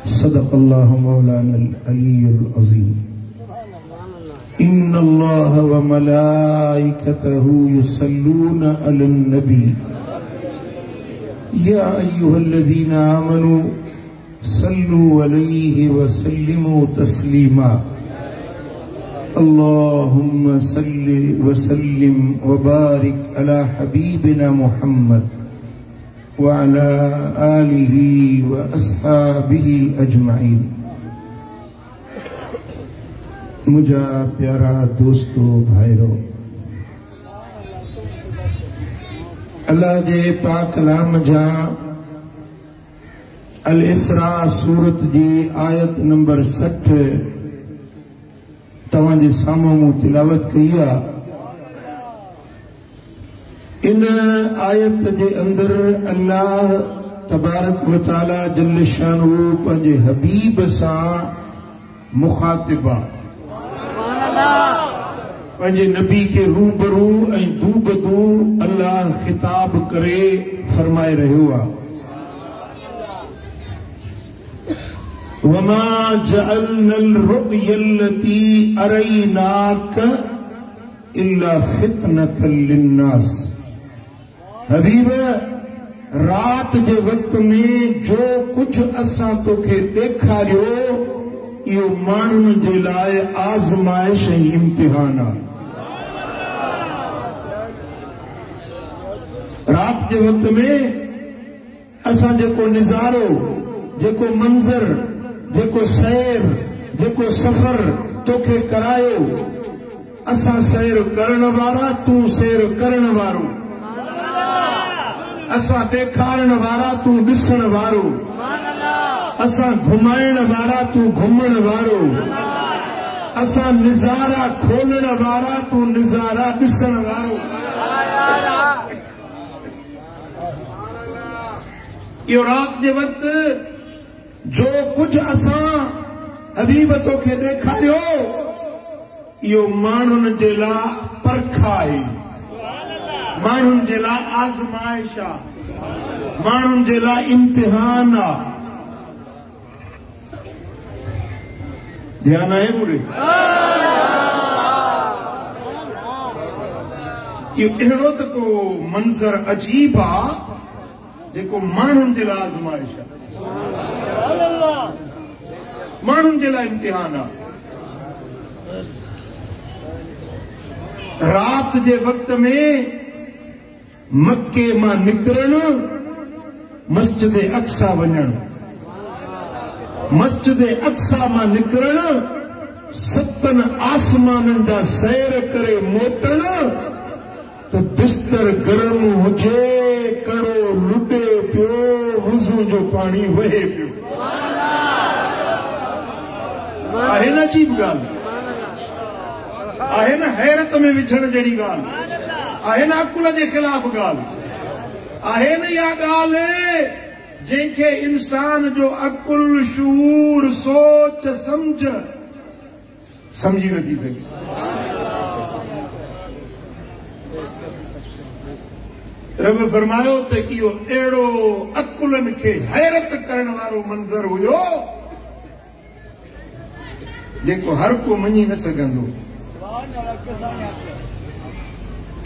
सदक़ल्लाहु मौलाना अल-अलीयुल अज़ीम। इन्नल्लाह व मलाइकतहु युसल्लूना अलन नबी या अय्युहल्लज़ीना आमनू सल्लू अलैहि व सल्लिमू तस्लीमा। अल्लाहुम्मा सल्लि व सल्लिम व बारिक अला हबीबिना मुहम्मद व अला आलिही व अस्हाबिही अजमाइन। मुझा प्यारा दोस्तों भाइरों, अल्लाह जे पाक कलाम जा अल इसरा सूरत जी आयत नंबर 60 तव्हां जे साम्हूं तिलावत कई आहे। इन आयत जे अंदर अल्लाह तबारक व तआला जल्ल शानहू पंहिंजे हबीब सां मुखातिबा, पंहिंजे नबी के रूबरू ऐं दूबदू अल्लाह खिताब करे फरमाए रहियो आहे, वमा जअलनल रुयल्लती अरैनाक इल्ला फितनतल लिन्नास। हबीब, रात जे वक्त में जो कुछ असां तोखे ॾेखारियो इहो माण्हुनि जे लाइ आज़माइश ऐं इम्तिहान आहे। रात जे वक्त में असां जेको निज़ारो, जेको मंज़र, जेको सैर, जेको सफ़र तोखे करायो, असां सैर करण वारा, तूं सैर करण वारो, असां ॾेखारण वारा, तूं ॾिसण वारो, असां घुमाइण वारा, तूं घुमण वारो, असां निज़ारा खोलण वारा, तूं निज़ारा ॾिसण वारो। इहो रात जे वक्त जो कुछ असां हबीब तोखे ॾेखारियो इहो माण्हुनि जे लाइ परख आहे, माण्हुनि जे लाइ आज़माइश आहे, माण्हुनि जे लाइ इम्तिहान आहे। ध्यान आहे पूरे? इहो अहिड़ो त को मंज़र अजीब आहे जेको माण्हुनि जे लाइ आज़माइश आहे, माण्हुनि जे लाइ इम्तिहान आहे। रात जे वक्त में मक्के मां निकिरण, मस्जिद अक्सा वञण, मस्जिद अक्सा मां निकिरण, 7 आसमाननि जा सैर करे मोटण, तो बिस्तर गरम हुजे, कड़ो लुडे पियो, वुज़ू जो पानी वहे पियो। आहे न अजीब ॻाल्हि, आहे न हैरत में विझण जहिड़ी ॻाल्हि, आहे न अकुल जे ख़िलाफ़ ॻाल्हि, आहे न इहा ॻाल्हि जंहिंखे इंसान जो अकुल, शूर, सोच, समझी नथी सघे। रब फरमायो त इहो अहिड़ो अकुलनि खे हैरत करण वारो मंज़र हुयो जेको हर को मञी न सघंदो।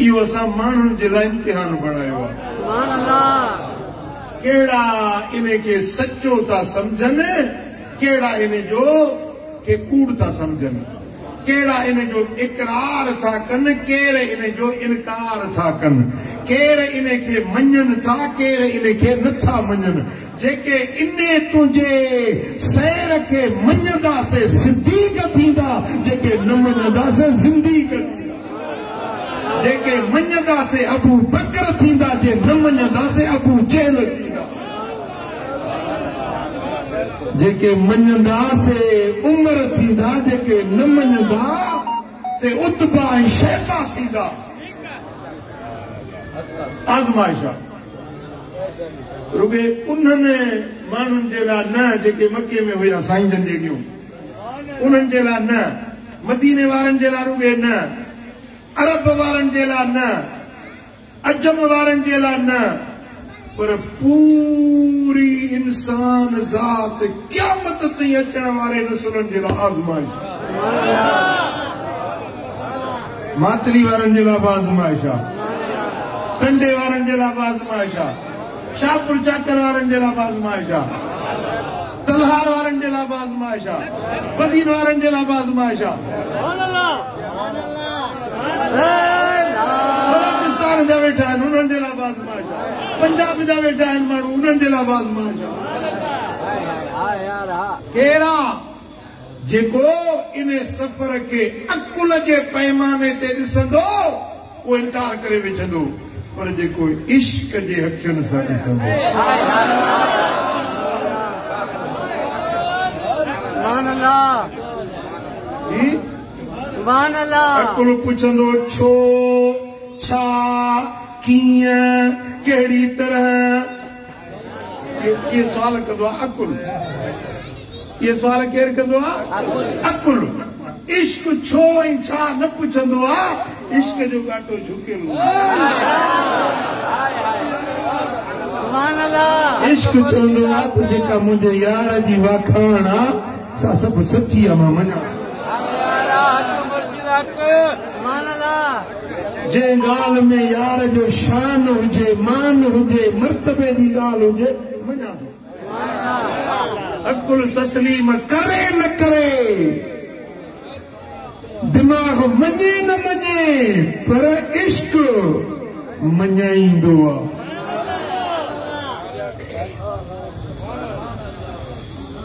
इहो असां माण्हुनि जे लाइ इम्तिहान बणायो आहे। कहिड़ा इन खे सचो था सम्झनि, कहिड़ा इन जो के कूड़ था सम्झनि, कहिड़ा इन जो इकरार था कनि, केर इन जो इनकार था कनि, केर इन खे मञनि था, केर इन खे नथा मञनि। जेके इन तुंहिंजे सैर खे मञंदासीं सिद्दीक़ थींदा, जेके न मञंदासीं ज़िंदीक़ थींदा, जेके मञंदासीं अबू बकर थींदा, जे न मञंदासीं अबू जहल थींदा, जेके मञंदासीं उमर थींदा, जेके न मञंदासीं उतबा ऐं शैबा थींदा। आज़माइश आहे रुगे उन्हनि माण्हुनि जे लाइ न जेके मके में हुया साईं जन जेकियूं, उन्हनि जे लाइ न, मदीने वारनि जे लाइ रुगे न, अरब वारनि जे लाइ न, अजम वारनि जे लाइ न, पर पूरी इंसान ज़ात क़यामत ताईं अचण वारे रसूलनि जे लाइ आज़माइश, मातली वारनि जे लाइ आज़माइश आहे, कंडे वारनि जे लाइ आज़माइश आहे, शाहपुर चाकर वारनि जे लाइ आज़माइश आहे, तलहार वारनि जे लाइ आज़माइश आहे, बदीन वारनि जे लाइ आज़माइश आहे, बलोचिस्तान जा वेठा आहिनि उन्हनि जे लाइ आज़माइश आहे, पंजाब जा वेठा आहिनि माण्हू उन्हनि जे लाइ आज़माइश आहे। केरा जेको इन सफ़र खे अकुल जे पैमाने ते ॾिसंदो उहो इनकार करे विझंदो, पर जेको इश्क जे अखियुनि सां ॾिसंदो अकुल पुछंदो छो छा कीअं कहिड़ी तरह, ये सवाल कंदो आहे अकुल। ये सवाल केरु कंदो आहे? अकुल। इश्क छो ऐं छा न पुछंदो आहे, इश्क जो घाटो झुकियल इश्क चवंदो आहे त जेका मुंहिंजे यार जी वाखाण आहे सा सभु सची आहे, मां मञा। जंहिं ॻाल्हि में यार जो शान हुजे, मान हुजे, मर्तबे जी ॻाल्हि हुजे, मञा थो। अकुल तस्लीम करे न करे, दिमाग़ मञे न मञे, पर इश्क मञाईंदो आहे।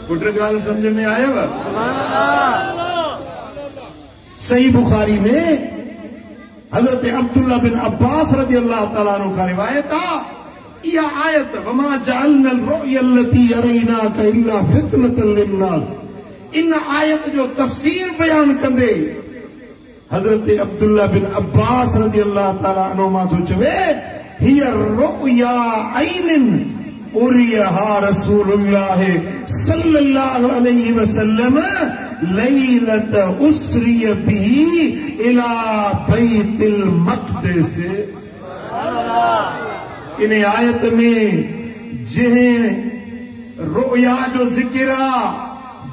पुट ॻाल्हि सम्झ में आयव? सही बुखारी में हज़रत अब्दुल्ला बिन अब्बास रज़ी अल्लाह ताला अन्हु खां रिवायत आहे, इहा आयत वमा जअलना रुय्या अल्लती अरैनाका इल्ला फितनतन लिन्नास, इन आयत जो तफसीर बयान कंदे हज़रत अब्दुल्ला बिन अब्बास रज़ी अल्लाह ताला अन्हु मां थो चवे, हिय रुय्या ऐनिन उरियहा रसूलुल्लाह सल्लल्लाहु अलैहि वसल्लम लैलत उसरिय बिही इला बैतिल मक़दिस। इन आयत में जंहिं रुया जो ज़िक्र आहे,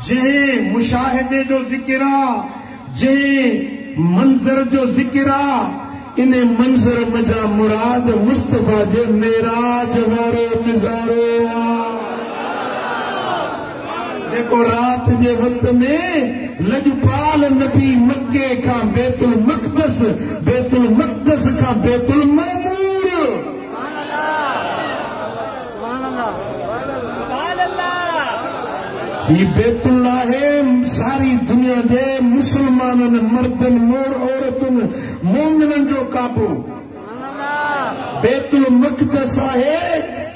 जंहिं मुशाहिदे जो ज़िक्र आहे, जंहिं मंज़र जो ज़िक्र आहे, इन मंज़र मजा मुराद मुस्तफ़ा जो मेराज वारो नज़ारो आहे, जेको रात जे वक़्त में लजपाल नबी मक्के खां बैतुल मक़दस, बैतुल मक़दस खां बैतुल मामूर, ये बैतुल्लाह है सारी दुनिया जे मुसलमाननि, मर्दनि, औरतुनि, मोमिननि जो काबो। बैतुल मक़दस आहे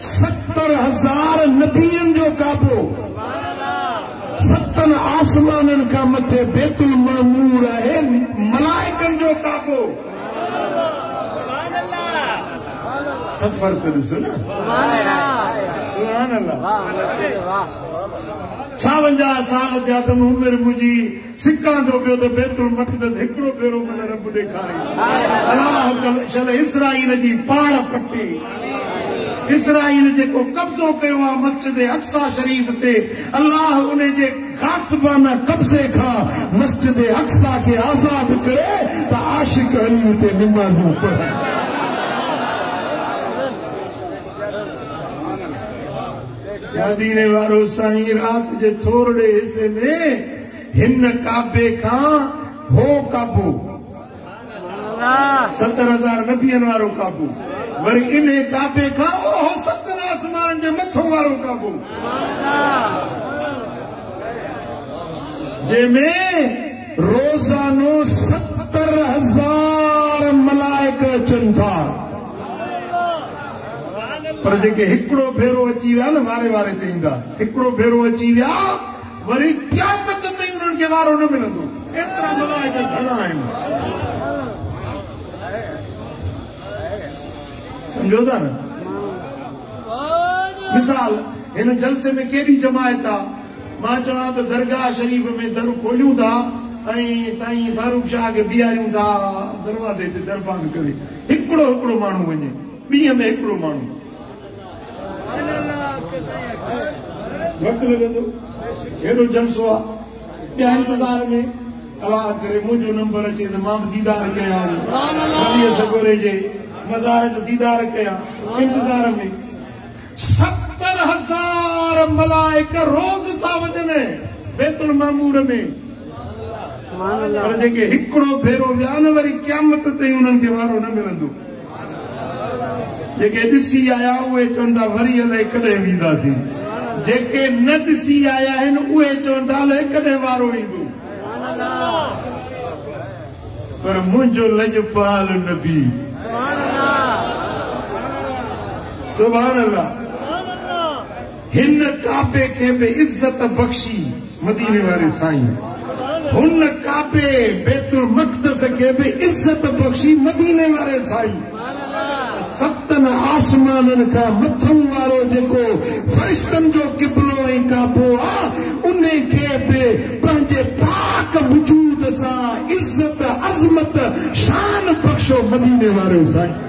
70,000 नबियनि जो काबो। 7 आसमाननि खां मथे बैतुल मामूर आहे मलाइकनि जो काबो। सफ़र त ॾिसो न, 56 साल जा त उमिरि मुंहिंजी सिकां थो पियो त बैतुल मक़दस हिकिड़ो भेरो મને रब ॾेखारी। अलाह चल इसराईल जी पाड़ पटी, इसराईल जेको कब्ज़ो कयो आहे मस्जिद अक्सा शरीफ़ ते, अलाह उन जे ग़ासिबाना कब्ज़े खां मस्जिद अक्सा खे आज़ाद करे त आशिक हली उते नमाज़ूं पढ़नि। मदीने वारो साईं रात जे थोरड़े हिस्से में हिन काबे खां हो काबू, 70,000 नबियनि वारो काबू, वरी इन काबे खां ओहो 7 आसमाननि जे मथों वारो काबू, जंहिंमें रोज़ानो 70,000 मलाइक अचनि था। पर जेके हिकिड़ो भेरो अची विया न वारे वारे ते ईंदा, हिकिड़ो भेरो अची विया वरी क़यामत ताईं उन्हनि खे वारो न मिलंदो। एतिरा मलाइक घणा आहिनि, सम्झो था न? मिसाल हिन जलसे में केॾी जमायत आहे, मां चवां त दरगाह शरीफ़ में दर खोलियूं था ऐं साईं फारूक शाह खे बीहारियूं था दरवाज़े ते दरबान करे, हिकिड़ो हिकिड़ो माण्हू वञे, ॾींहं में हिकिड़ो माण्हू। वक्त लगंदो हेॾो जलसो आहे ॿिया इंतज़ार में अलाह करे मुंहिंजो नंबर अचे त मां बि दीदार कयां वलीअ सगोरे जे मज़ार जो दीदार कयां इंतज़ार में 70,000 मलाइक रोज़ था वञनि बैतुल मामूर में पर जेके हिकिड़ो भेरो विया न वरी क़यामत ते उन्हनि खे वारो न मिलंदो जेके ॾिसी आया उहे चवंदा वरी अलाए कॾहिं वेंदासीं जेके न ॾिसी आया आहिनि उहे चवंदा अलाए कॾहिं वारो ईंदो पर मुंहिंजो लजपाल नबी सुभान अल्लाह हिन काबे खे बि इज़त बख़्शी मदीने वारे साईं हुन काबे बैतुल मक़दस खे बि इज़त बख़्शी मदीने वारे साईं सतन आसमाननि खां मथम वारो जेको फ़रिश्तनि जो क़िबलो ऐं काबो आहे उन खे बि पंहिंजे पाक वजूद सां इज़त अज़मत शान बख़्शो मदीने वारे साईं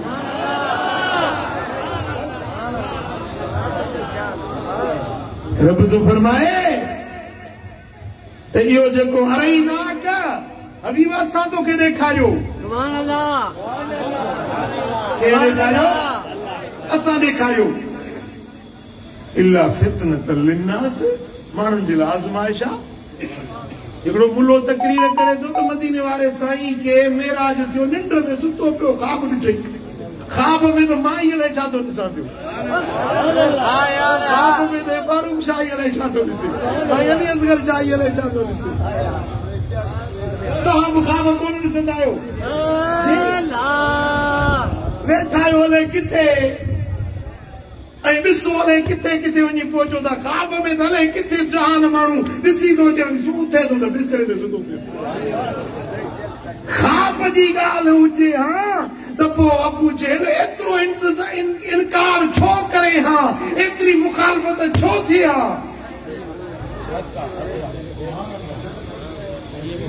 रब तो फरमाए त इहो जेको अरई नाक हबीब असां तोखे ॾेखारियो सुभान अल्लाह केरु ॾेखारियो असां ॾेखारियो इल्ला फितनतल लिन्नास माण्हुनि जे लाइ आज़माइश आहे हिकिड़ो मुल्लो तकरीर करे थो त मदीने वारे साईं खे मेराज थियो निंड में सुतो पियो ख़्वाब ॾिठई ख़्वाब में त मां ई अलाए छा थो ॾिसां पियो ख़्वाब में त फारूक शाही अलाए छा थो ॾिसे साईं अली असगर शाही अलाए छा थो ॾिसे तव्हां बि ख़्वाब कोन ॾिसंदा आहियो वेठा आहियो अलाए किथे ऐं ॾिसो अलाए किथे किथे वञी पहुचो था ख़्वाब में त अलाए किथे जहान माण्हू ॾिसी थो अचे सूर थिए थो त बिस्तरे ते सुतो पियो ख़्वाब जी ॻाल्हि हुजे हा त पोइ अबू जहल एतिरो इनकार छो करे हा एतिरी मुखालफ़त छो थी हा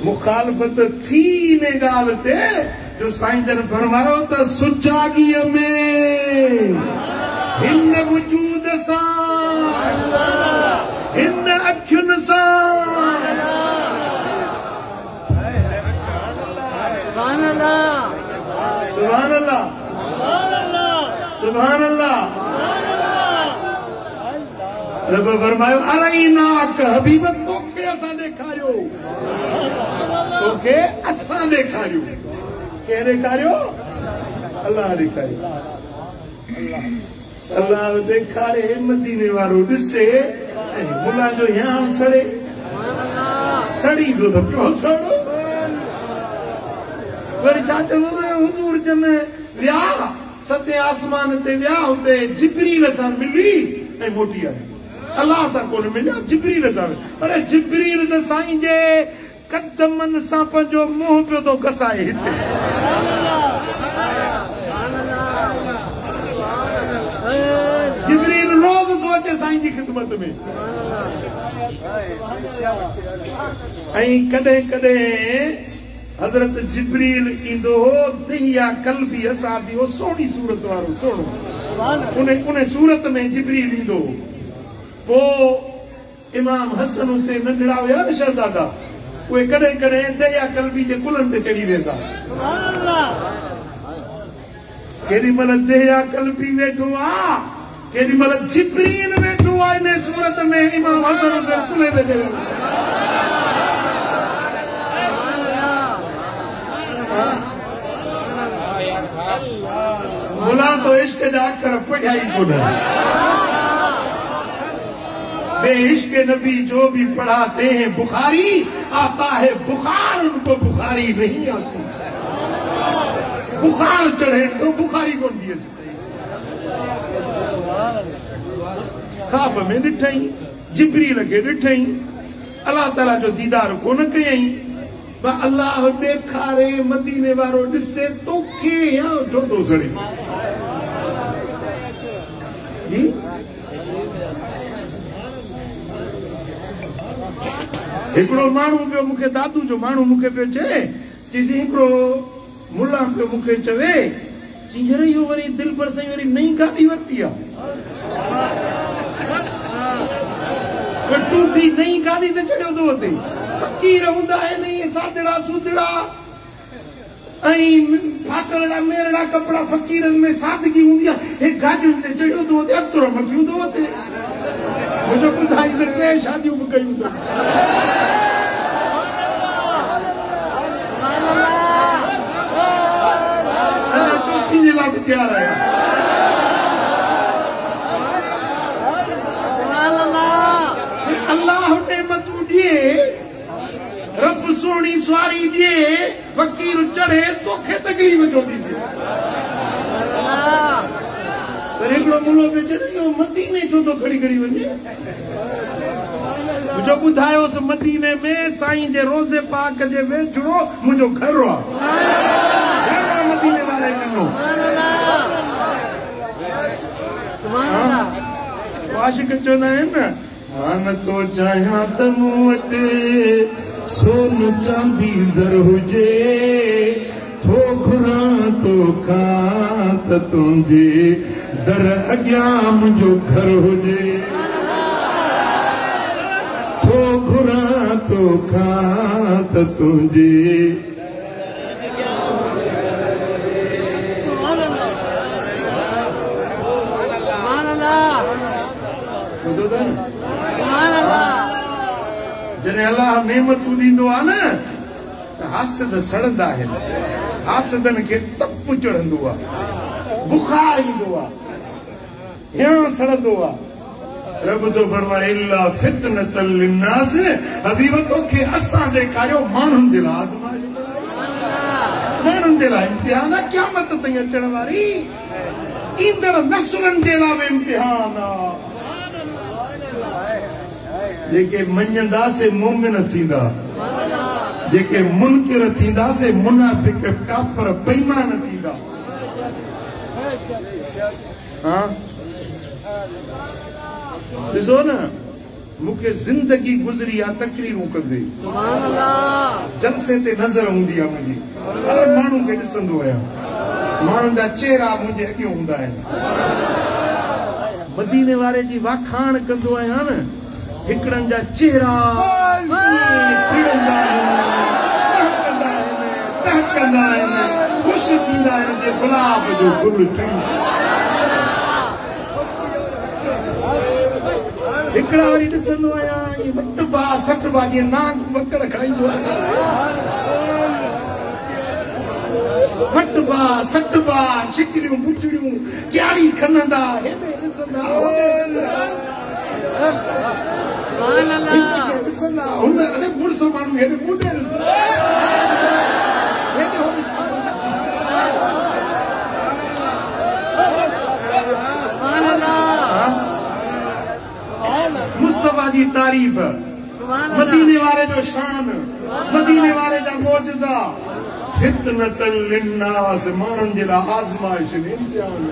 मुखालफ़त थी इन ॻाल्हि ते जो साईं जन फरमायो त सुजाॻीअ में हिन वजूद सां हिन अखियुनि सां सुभान अल्लाह सुभान अल्लाह रब फरमायो अरई नाक हबीब तोखे असां ॾेखारियो तोखे असां ॾेखारियो केरु ॾेखारियो अल्लाह ॾेखारियो अल्लाह ॾेखारे मदीने वारो ॾिसे ऐं मुला जो याम सड़े सड़ींदो त पियो सड़ो वरी छा चवंदो हुज़ूर जन विया सते आसमान ते विया हुते जिब्रील सां मिली ऐं मोटी आई अल्लाह सां कोन मिलिया जिब्रील सां अरे जिब्रील त साईं जे कदमनि सां पंहिंजो मुंहुं पियो थो घसाए हिते जिब्रील रोज़ थो अचे साईं जी ख़िदमत में ऐं कॾहिं कॾहिं हज़रत जिब्रील ईंदो हो दहिया कल्बी असाबी हो सोणी सूरत वारो सोणो उन सूरत में जिब्रील ईंदो हो पोइ इमाम हसन हुसैन नंढड़ा हुया न शहज़ादा उहे कॾहिं कॾहिं दहिया कल्बी जे कुलनि ते चढ़ी वेंदा केॾी महिल दहिया कल्बी वेठो आहे केॾी महिल जिब्रील वेठो आहे इन सूरत में इमाम हसन हुसैन कुले ते चढ़ी मुला तो इश्क जा अखर पढ़िया ही कोन बे इश्क नबी जो भी पढ़ाते हैं बुखारी आता है बुखार उनको बुखारी नहीं आती बुखार चढ़े तो बुखारी कौन दिए ख्वाब में ॾिठई जिब्रील खे ॾिठई अल्लाह ताला जो दीदार कोन कयई अल्लाह ॾेखारे मदीने वारो ॾिसे तोखे या छो थो सड़े हिकिड़ो माण्हू पियो मूंखे दादू जो माण्हू मूंखे पियो चए चईसि हिकिड़ो मुला पियो मूंखे चवे हींअर इहो वरी दिलि पर साईं वरी नई गाॾी वरिती आहे टूटी नहीं गाड़ी ते चढ़ियो तो होते फकीर हुंदा है नहीं सादड़ा सुदड़ा फाटड़ा मेरड़ा कपड़ा फकीर में सादगी हुंदी है गाड़ियुनि ते चढ़ियो तो होते अतरो मटियूं तो होते मुझे ॿुधाई त टे शादियूं बि कयूं अथऊं चौथी जे लाइ बि तयारु आहियां अल्लाह नेमतूं ॾिए रब सोणी सवारी ॾिए फकीर चढ़े तोखे तकलीफ़ छो थी थिए पर हिकिड़ो मुलो पे चए मदीने छो थो खड़ी खड़ी वञे मुंहिंजो ॿुधायोसि मदीने में साईं जे रोज़े पाक जे वेझड़ो मुंहिंजो घर आहे मदीने वारे ॾिनो आशिक चवंदा आहिनि न हान तो चाहियां त मूं वटि सोन चांदी ज़र हुजे थो घुरां तो खां त तुंहिंजे दर अॻियां मुंहिंजो घर हुजे थो घुरां तो खां त तुंहिंजे जॾहिं अलाह नेमतूं ॾींदो आहे न त हासिद सड़ंदा आहिनि हासिदनि खे तप चढ़ंदो आहे बुखार ईंदो आहे हियां सड़ंदो आहे रब जो फरमाए इल्ला फितनतल लिन्नास हबीब तोखे असां ॾेखारियो माण्हुनि जे लाइ आज़माइश माण्हुनि जे लाइ इम्तिहान आहे क़यामत ताईं अचण वारी ईंदड़ नसुलनि जे लाइ बि इम्तिहान आहे जेके मञंदा से मोमिन थींदा जेके मुनकिर थींदा से मुनाफिक काफर बेईमान थींदा हाँ ॾिसो न मूंखे ज़िंदगी गुज़री आहे तकरीरूं कंदे जलसे ते नज़र हूंदी आहे मुंहिंजी हर माण्हू खे ॾिसंदो आहियां माण्हुनि जा चेहरा मुंहिंजे अॻियां हूंदा आहिनि मदीने वारे जी वाखाण कंदो आहियां न हिकिड़नि जा चेहरा टहकंदा आहिनि ख़ुशि थींदा आहिनि जे गुलाब जो गुल हिकिड़ा वरी ॾिसंदो आहियां वट बा सट बा जीअं नाक वकड़ खाईंदो आहे वट बा सट बा शिकिरियूं बुचड़ियूं क्यारी खणंदा हेॾे ॾिसंदा हुन अरे मुड़ुस माण्हू हेॾे मुंडे मुस्तफा जी तारीफ़ मदीने वारे जो शान मदीने वारे जा मोजज़ा फितनतल लिन्नास माण्हुनि जे लाइ आज़माइश इम्तिहान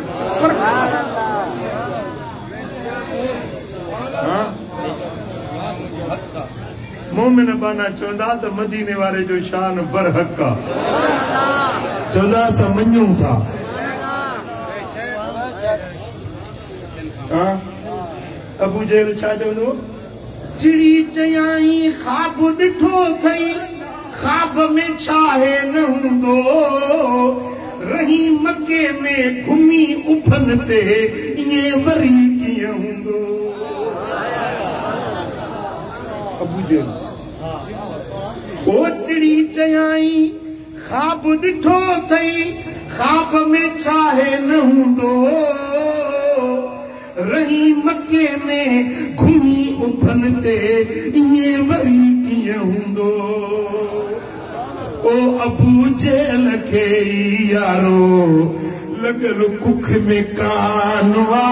मोमिन बाना चवंदा त मदीने वारे जो शान बरहक आहे चवंदा असां मञूं था अबू जहल छा चवंदो चिड़ी चयाई ख्वाब ॾिठो अथई ख्वाब में छाहे न हूंदो रही मके में घुमी उफन ते ईअं वरी कीअं हूंदो अबू जहल ओ चिड़ी चयाई ख्वाब ॾिठो अथई ख्वाब में छाहे न हूंदो रही मके में घुमी उफन ते ईअं वरी कीअं हूंदो ओ अबू जहल खे यारो लॻल कुख में कानवा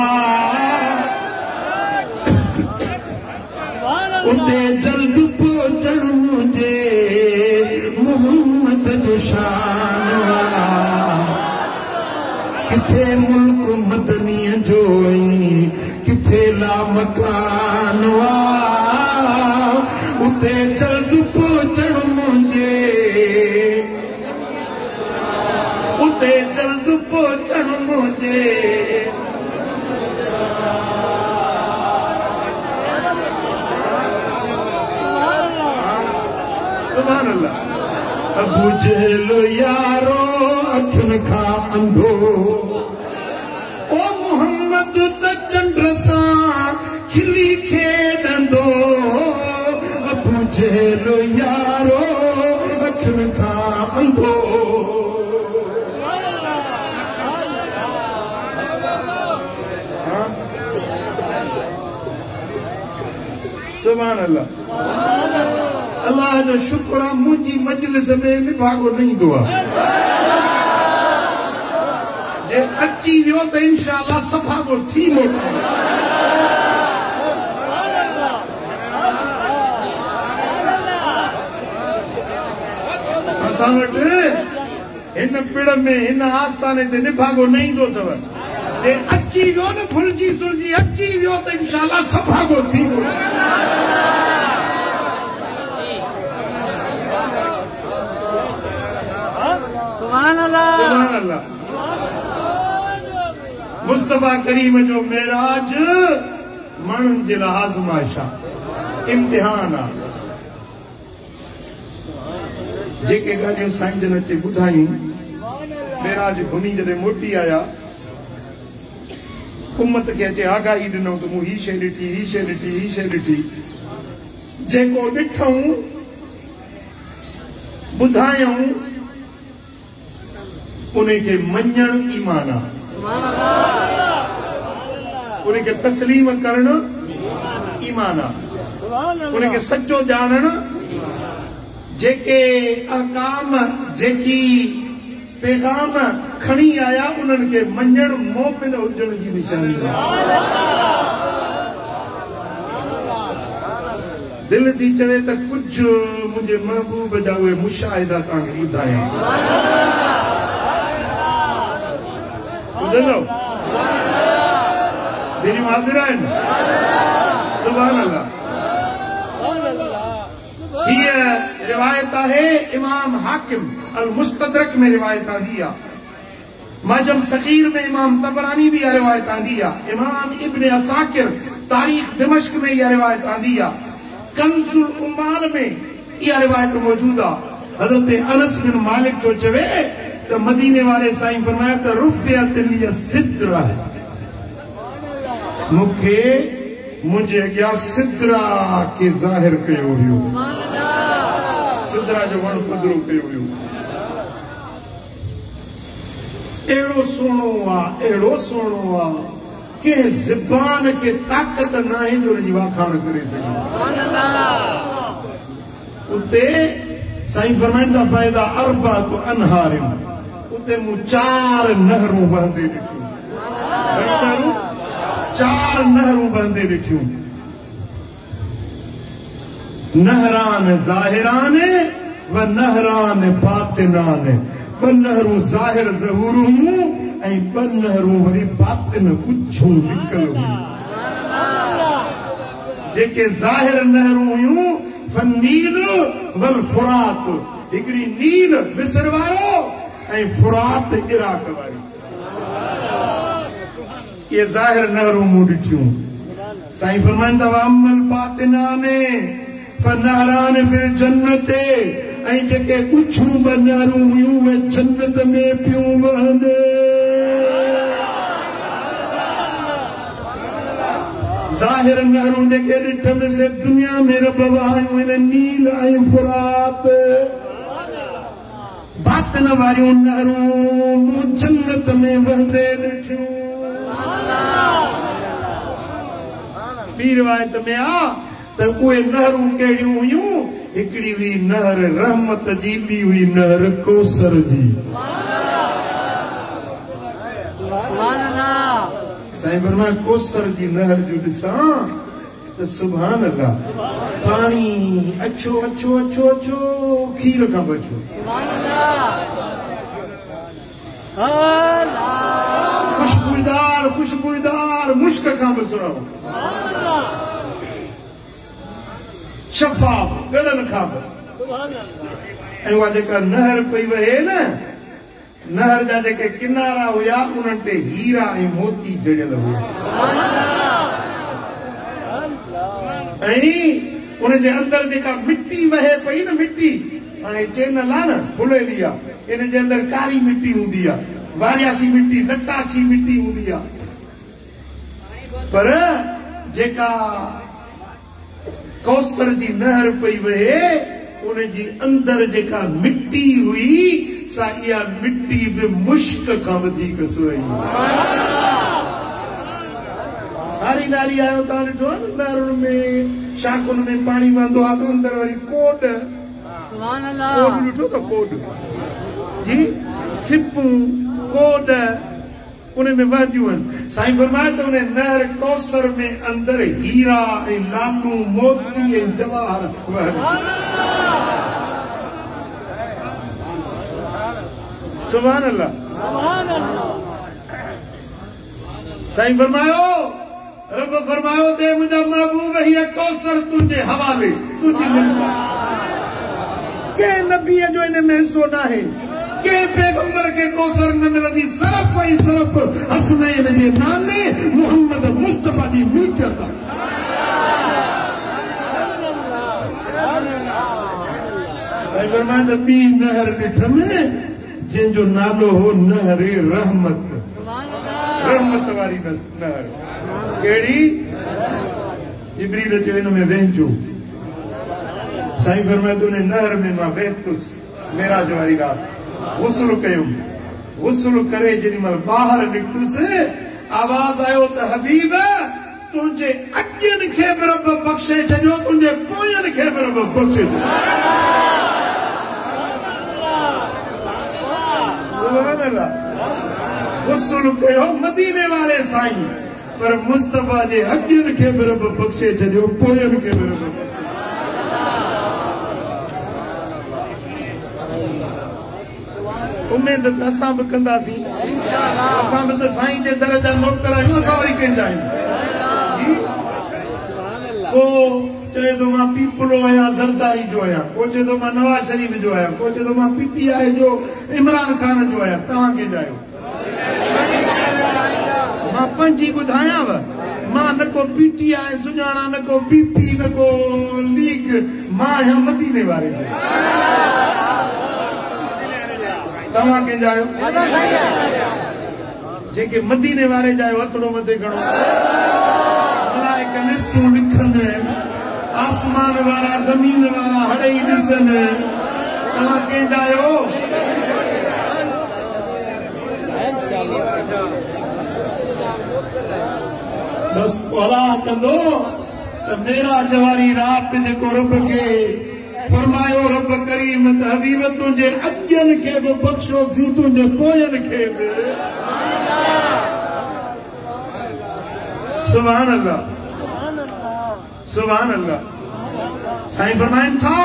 उते जल्द पहुचणो जे मोहम्मद जो शान वारा किथे मुल्क मदनीअ जो किथे ला मकान उते जल्द पहुचण मुंहिंजे उते जल्द पहुचण मुंहिंजे सुभान अल्लाह। अबू जहल यारो अखियुनि खां अंधो, ओ मोहम्मद त चंड सां खिली खेॾंदो। अबू जहल यारो अखियुनि खां अंधो। सुभान अल्लाह। अल्लाह जो शुक्र आहे मुंहिंजी मजलिस में निभागो न ईंदो आहे। जे अची वियो त इंशाअल्लाह सफ़ागो थी मोटो। असां वटि हिन पिड़ में हिन आस्थाने ते निभागो न ईंदो अथव। जे अची वियो न फुलजी सुलजी अची वियो त इंशाअल्लाह सफ़ागो थी मोटो। मुस्तफा करीम जो मेराज माण्हुनि जे लाइ आज़माइश आहे, इम्तिहान आहे। जेके ॻाल्हियूं साईं जन अचे ॿुधायूं, मेराज घुमी जॾहिं मोटी आया, उम्मत खे अचे आगाही ॾिनऊं त मूं ही शइ ॾिठी, ही शइ ॾिठी, ही शइ ॾिठी। जेको ॾिठऊं ॿुधायूं उनखे मञणु ईमान आहे, उनखे तस्लीम करणु ईमान आहे, उनखे सचो ॼाणणु। जेके अहकाम जेकी पैगाम खणी आया उन्हनि खे मञणु मोमिन हुजण जी निशानी आहे। दिलि थी चवे त कुझु मुंहिंजे महबूब जा उहे मुशाहिदा तव्हांखे ॿुधायां। दिलियूं हाज़िर आहिनि। सुभान अल्लाह। हीअ रिवायत आहे इमाम हाकिम अल मुस्तदरक में रिवायत आंदी आहे। माजम सगीर में इमाम तबरानी भी इहा रिवायत आंदी आहे। इमाम इब्न असाकिर तारीख़ दिमश्क में इहा रिवायत आंदी आहे। कंजुल उम्माल में इहा रिवायत मौजूद आहे। हज़रत अनस बिन मालिक जो चवे त मदीने वारे साईं फरमाया त रुफ़ियत लिय सिद्रा, मूंखे मुंहिंजे अॻियां सिद्रा खे ज़ाहिर कयो हुयो। सिद्रा जो वण पधरो कयो हुयो। अहिड़ो सुहिणो आहे, अहिड़ो सुहिणो आहे, कंहिं ज़बान खे ताक़त न आहे जो हुनजी वाखाण करे सघे। उते साईं फरमाइनि था फ़ाइदा अरबात अनहारिन, उते मूं 4 नहरूं बहंदे ॾिठियूं। 4 नहरूं बहंदे ॾिठियूं। नहरान ज़ाहिरान व नहरान बातिनान। 2 नहरूं ज़ाहिर ज़हूर हुयूं ऐं 2 नहरूं वरी बातिन उछूं निकल हुयूं। जेके ज़ाहिर नहरूं हुयूं फनील वल फुरात, हिकिड़ी नील मिस्र वारो ऐं फुरात इराक वारी। ये ज़ाहिर नहरूं मूं ॾिठियूं। साईं फरमाइनि था अमल बातिनाने फनहरान फिल जन्नत, ऐं जेके उछूं 2 नहरूं हुयूं उहे जन्नत में पियूं वहनि। ज़ाहिर नहरूं जेके ॾिठमि से दुनिया में रब वाहियूं इन नील ऐं फुरात। बातिन वारियूं नहरूं मूं जन्नत में वहंदे ॾिठियूं। ॿी रिवायत में आहे त उहे नहरूं कहिड़ियूं हुयूं? हिकिड़ी हुई नहर रहमत जी, ॿी हुई नहर कौसर जी। साईं फरमाया कौसर जी नहर जो ॾिसां त सुभान अल्लाह, पाणी अछो अछो अछो अछो खीर खां बचो। खुशबूदार खुशबूदार मुश्क खां बसरो, शफ़ाफ़ गॾनि खां बि। ऐं उहा जेका नहर पई वहे न, नहर जा जेके किनारा हुया उन्हनि ते हीरा ऐं मोती जड़ियल हुया। ऐं उनजे अंदरि जेका मिट्टी वहे पई न, मिट्टी हाणे चैनल आहे न फुलेली आहे, इन जे अंदरि कारी मिट्टी हूंदी आहे, वारियासी मिट्टी, लटाछी मिट्टी हूंदी आहे, पर जेका कौसर जी नहर पई वहे उन जी अंदरि जेका मिट्टी हुई सा इहा मिट्टी बि मुश्क खां वधीक सुहिणी। हारी नारी आयो तव्हां ॾिठो आहे न नहरुनि में शाखुनि में पाणी वहंदो आहे त अंदरि वरी कोड ॾिठो त कोड जी सिपूं कोड उन में वहंदियूं आहिनि। साईं फरमाए त उन नहर कौसर में अंदरि हीरा ऐं लालू मोती ऐं जवाहर वहनि। सुभान अल्लाह। साईं फरमायो रब फरमायो दे मुंहिंजा महबूब हीअ कौसर तुंहिंजे हवाले, तुंहिंजी कंहिं नबीअ जो इन में हिसो न आहे, कंहिं पैगंबर खे कौसर न मिलंदी, सिर्फ़ ऐं सिर्फ़ हसनैन जे नाने मुहम्मद मुस्तफा जी मीठत। फरमाए त ॿी नहर ॾिठमि जंहिंजो नालो हो नहर रहमत, रहमत वारी नहर। कहिड़ी? जिब्रील चयो हिन में वहिंजो। साईं फरमाए त उन नहर में मां वहितुसि मेराज वारी राति, गुस्ल कयुमि, गुस्ल करे जेॾीमहिल ॿाहिरि निकितुसि आवाज़ आयो त हबीब तुंहिंजे अॼनि खे बि रब बख़्शे छॾियो, तुंहिंजे पोयनि खे बि रब बख़्शे छॾियो। गुस्ल कयो मदीने वारे साईं, पर मुस्तफा जे अॼनि खे बि रब बख़्शे छॾियो, पोयनि खे बि रब। उमेद त असां बि कंदासीं, असां बि त साईं जे दर जा नौकर आहियूं, असां वरी कंहिंजा आहियूं। को चए थो मां पीपलो आहियां ज़रदारी जो आहियां, को चए थो मां नवाज़ शरीफ जो आहियां, को चए थो मां PTI जो इमरान खान जो आहियां। तव्हां कंहिंजा आहियो? मां पंहिंजी ॿुधायांव, मां न को PTI सुञाणा, न को BP, न को लीग, मां आहियां मदीने वारे जो। तव्हां कंहिंजा आहियो? जेके मदीने वारे जा आहियो हथड़ो मथे खणो। मलाइका लिस्टूं लिखनि, आसमान वारा ज़मीन वारा हड़ई ॾिसनि, तव्हां कंहिंजा आहियो? बस अलाह कंदो त मेरा जवारी राति जेको रब खे फरमायो रब करीम त हबीब तुंहिंजे अॼनि खे बि बख़्शोसीं, तुंहिंजे पोयनि खे बि। सुभान अल्लाह, सुभान अल्लाह। साईं फरमाइनि था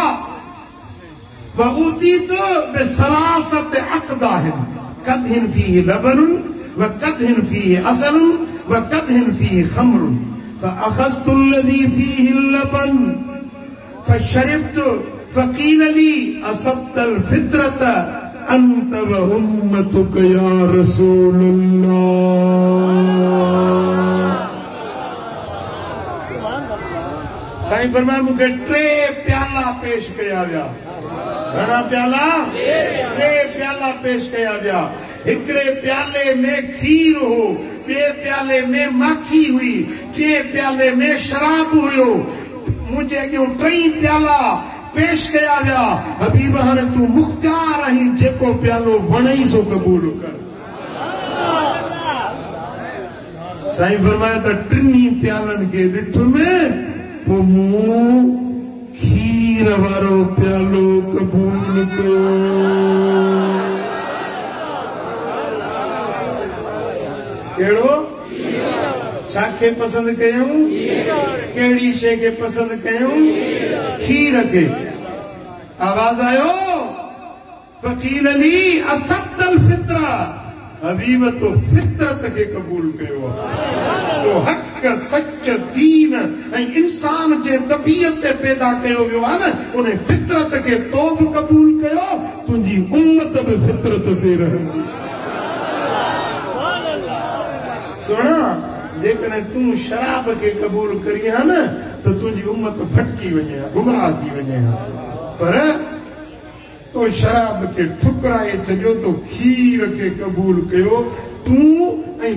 वऊतीतु बिसलासत अक़दाहिन कदहिन फीहि लबनुन व कदहिन फीहि असलुन व कदहिन फीहि खमरुन फअखज़तु अल्लज़ी फीहि लबन फशरबतु फक़ील ली असब्तल फित्रत अंत व उम्मतुक या रसूल अल्लाह। साईं फरमाए मूंखे 3 प्याला पेश कया विया। घणा प्याला? 3 प्याला पेश कया विया। हिकिड़े प्याले में खीर हो, ॿिए प्याले में माखी हुई, टे प्याले में शराब हुयो। मुंहिंजे अॻियां 3 प्याला पेश कया विया। हबीब हाणे तूं मुख्तियार आहीं, जेको प्यालो वणई सो क़बूल कर। साईं फरमाए त 3 प्यालनि खे ॾिठुमि, पोइ मूं खीर वारो प्यालो क़बूल कयो। कहिड़ो? छाखे पसंदि कयूं? कहिड़ी शइ खे पसंदि कयूं? खीर खे। आवाज़ आयो फ़क़ील ली असब्तल फित्रा, हबीब तो फितरत खे क़बूल कयो आहे। तो हक़ सच दीन ऐं इंसान जे तबीयत ते पैदा कयो वियो आहे न, उन फितरत खे तो बि क़बूल कयो, तुंहिंजी उम्मत बि फितरत ते रहंदी। सुण, जेकॾहिं तूं शराब खे क़बूल करी हा न त तुंहिंजी उम्मत भटकी वञे, गुमराह थी वञे। पर तो शराब के ठुकराए छो तो खीर के कबूल कयो तू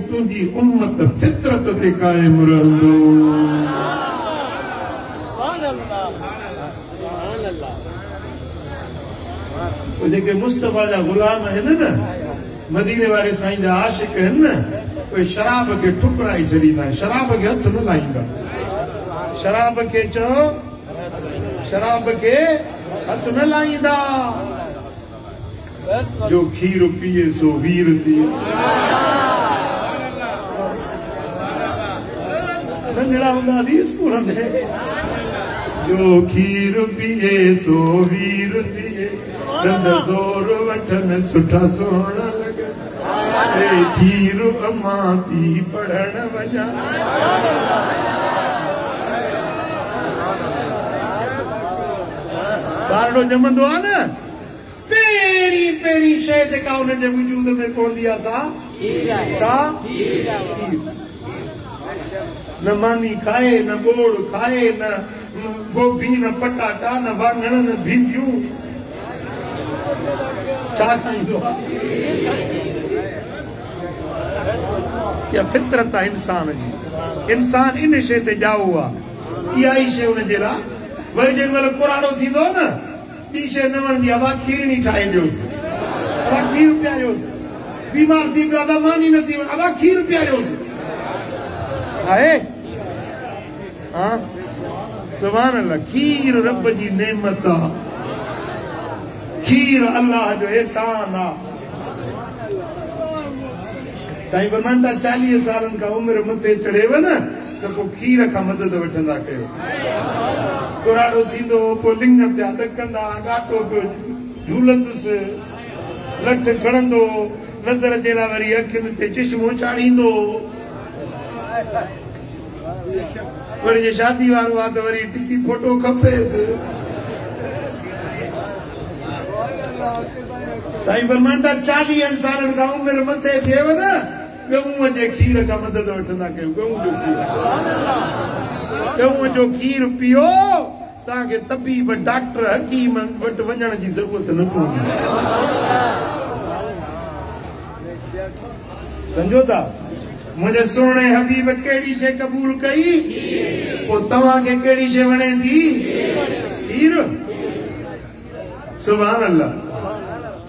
तुझी उम्मत फितरत ते कायम रहंदो। जेके मुस्तफा जा गुलाम आहिनि न, मदीने वाले साईं जा आशिक आहिनि न, उहे शराब के ठुकराए छॾींदा आहिनि, शराब के हथ न लाईंदा। शराब के चओ, शराब के हथ न लाईंदा। जो खीर पिए सो वीर थिए। नंढड़ा हूंदासीं स्कूल में, जो खीर पिए सो वीर थिए, गंद ज़ोर वठन सुठा सोहणा लॻन, खीर अम्मा पी पढ़ण वञा। ॿारड़ो ॼमंदो आहे न, पहिरीं पहिरीं शइ जेका हुनजे वजूद में पवंदी आहे सा न मानी खाए, न ॿोड़ खाए, न गोभी, न पटाटा, न वाङण, न भिंडियूं, छा खाईंदो आहे? इहा फितरत आहे इंसान जी। इंसान इन शइ ते ॼाओ आहे, इहा ई शइ हुनजे लाइ। वरी जेॾी महिल पुराणो थींदो न, ॿी शइ न वणंदी आहे, खीरणी ठाहे ॾियोसि, खीर पीआरियोसि। बीमार थी पियो आहे, मानी न थी वञे, खीर पीआरियोसि। आहे हाँ, सुभान अल्लाह। खीर रब जी नेमत आहे, खीर अल्लाह जो एहसान आहे। साईं फरमाइनि था 40 सालनि खां उमिरि मथे चढ़ेव न त पोइ खीर खां मदद वठंदा कयो। कुराड़ो थींदो, पोइ लिंग पिया ॾकंदा, घाटो पियो झूलंदुसि, लठ खणंदो, नज़र जे लाइ वरी अखियुनि ते चश्मो चाढ़ींदो। वरी जे शादी वारो आहे त वरी टिकी फोटो खपेसि। साईं फरमाइनि था 40 सालनि खां उमिरि मथे थिएव न, गऊं जे खीर खां मदद वठंदा कयो। गऊं जो खीर पियो, तव्हांखे तबीब, डॉक्टर, हकीम वटि वञण जी ज़रूरत न पवंदी। सम्झो था? मुझे सोने हबीब केड़ी शे कबूल कई, पोइ तव्हांखे केड़ी शे वणे थी? खीर। सुभान अल्लाह।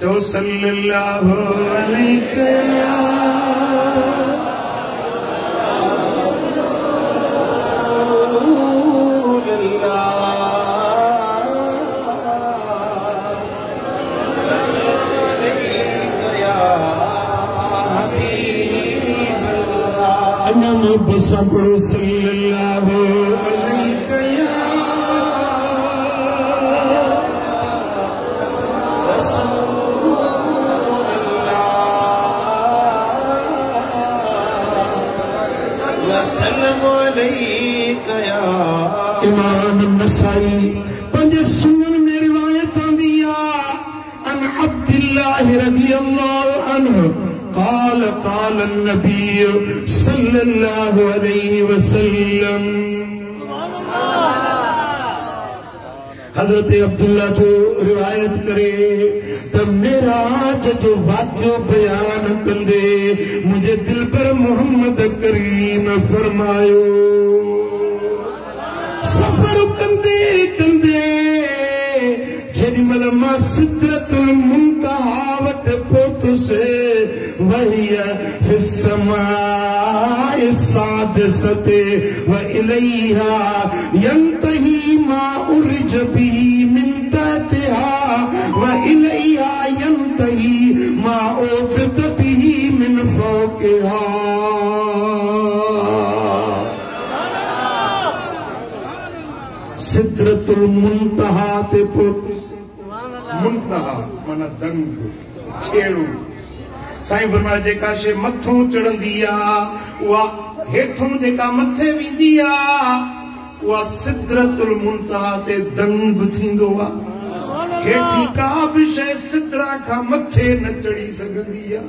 चओ सल्लल्लाहु अलैहि सल्लल्लाहु इमाम नसाई पंजे सुनन में रिवायत आंदी अन अब्दुल्लाह रज़ियल्लाहु अन्हु قال قال النبي صلى الله عليه وسلم। हजरत अब्दुल्ला जो रिवायत करे त मेराज जो वाक़ियो बयान कंदे मुझे दिल पर मोहम्मद करीम फरमायो, सफर कंदे कंदे जेॾी महिल मां सिदरतुल मुंतहा वटि पहुतुसि, वहिय फि समाए सादिसते व इलैहा यंतही मा उर्ज बिही मिन तहतिहा व इलैहा यंतही मा उर्ज बिही मिन फौकिहा। सिदरतुल मुंतहा ते पहुतुसि। मुंतहा माना दंग, छेड़ो। साईं फरमाए जेका शे मथों चढ़ंदी आहे उहा हेठों जेका मथे वेंदी आहे उहा सिदरतुल मुंतहा ते दंग थींदो आहे। हेठी का बि शइ सिदरा खां मथे न चढ़ी सघंदी आहे,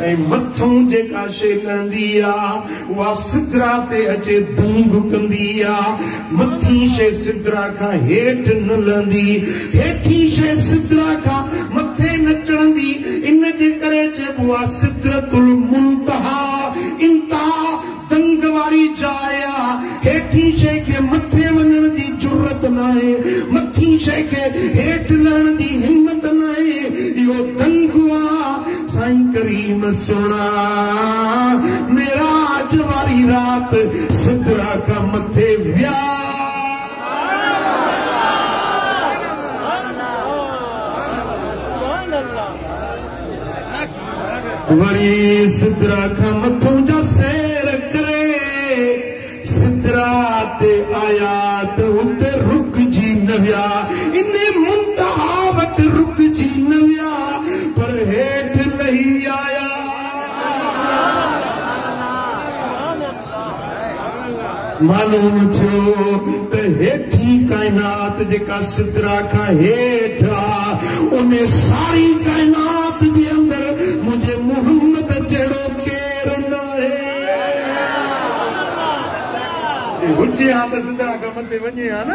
ऐं मथों जेका शइ लहंदी आहे उहा सिदरा ते अचे दंग कंदी आहे। मथी शइ सिदरा खां हेठि न लहंदी, हेठी शइ सिदरा खां दी इन जे करे चइबो आहे सिदरतुल मुंतहा इंतहा दंग वारी जाया हेठी शइ खे मथे वञण जी जुरत न आहे मथी शइ खे हेठि लहण जी हिम्मत न आहे इहो दंग आहे साईं करीम सुणा मेराज वारी रात सिदरा का मथे विया वरी सिदरा का मथों जा सैर करे सिदरा ते आया त उते रुक जी न विया इन मुंतहा वट रुक जी न विया पर हेठ नहीं आया मालूम थियो त हेठी कायनात जेका सिदरा का हेठ उन सारी कायनात जे अंदर मुझे मोहम्मद जड़ो केर न है हुजे हा त सिदरा का मथे वञे हा न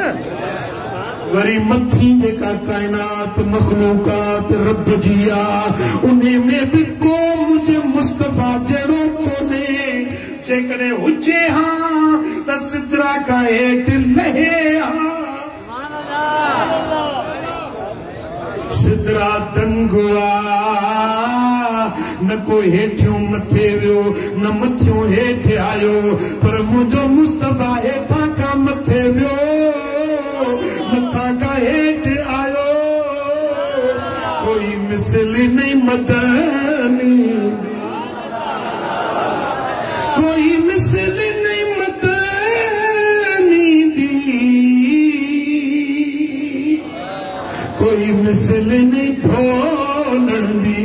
वरी मथी जेका कायनात मखलूकात रब जी आहे उन में भी को मुझे मुस्तफा जड़ो कोने जेकॾहिं हुजे हा त सिदरा का हेठि लहे हा सिदरा दंग न को हेठियों मथे वियो न मथियों हेठि आयो पर मुंहिंजो मुस्तफा हेठां का मथे वियो मथां का हेठि आयो कोई मिसल नहीं मदनी कोई मिसल नहीं मदनी दी कोई मिसल नहीं भोलण दी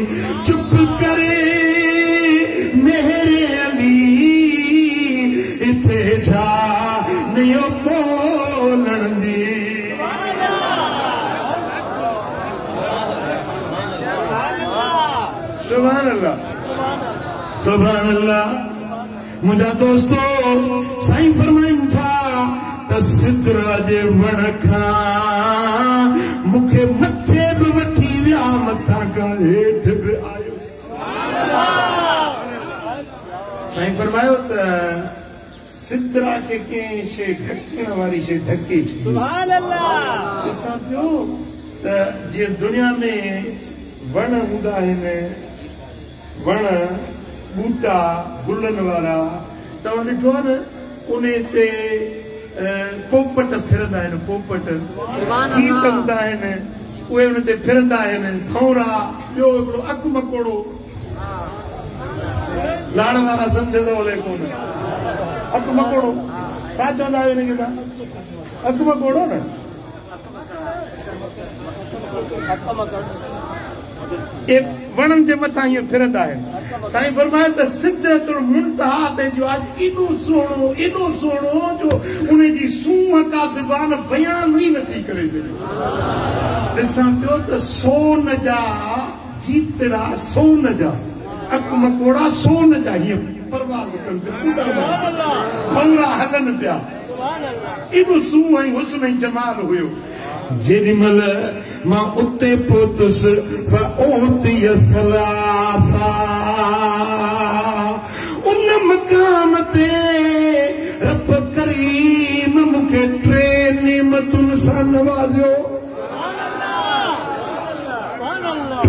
चुप करे मेरे अली इथे जा नहीं बोलण दी सुभान अल्लाह सुभान अल्लाह मुंहिंजा दोस्तो साईं फरमाइनि था त सिदरा जे वण खां मूंखे मथे बि वठी विया मथां खां हेठि बि आयो साईं फरमायो त सिदरा खे कंहिं शइ ढकण वारी शइ ढके छॾी सुभान अल्लाह ॾिसां पियो त जीअं दुनिया में वण हूंदा आहिनि वण बूटा गुलनि वारा तव्हां ॾिठो आहे न उन ते पोपट फिरंदा आहिनि पोपट चीत हूंदा आहिनि उहे उन ते फिरंदा आहिनि खौरा ॿियो हिकिड़ो अकु मकोड़ो लाड़ वारा सम्झंदो हले कोन अकु मकोड़ो छा चवंदा आहियो हिनखे तव्हां अकु मकोड़ो न वणनि जे मथां हीअं फिरंदा आहिनि साईं फरमायो त सिदरतुल मुंतहा ते जो आहे एॾो सुहिणो जो उन जी सूंहं का ज़बान बयान ई नथी करे सघे ॾिसां पियो त सोन जा जीतड़ा सोन जा अकु मकोड़ा सोन जा हीअं परवाज़ कनि पिया भंगड़ा हलनि पिया एॾो सूंहं ऐं हुस्न ऐं जमाल हुयो जेॾीमहिल मां उते पहुतुसि फओतिय सलासा उन मकाम ते रब करीम मूंखे 3 नेमतुनि सां नवाज़ियो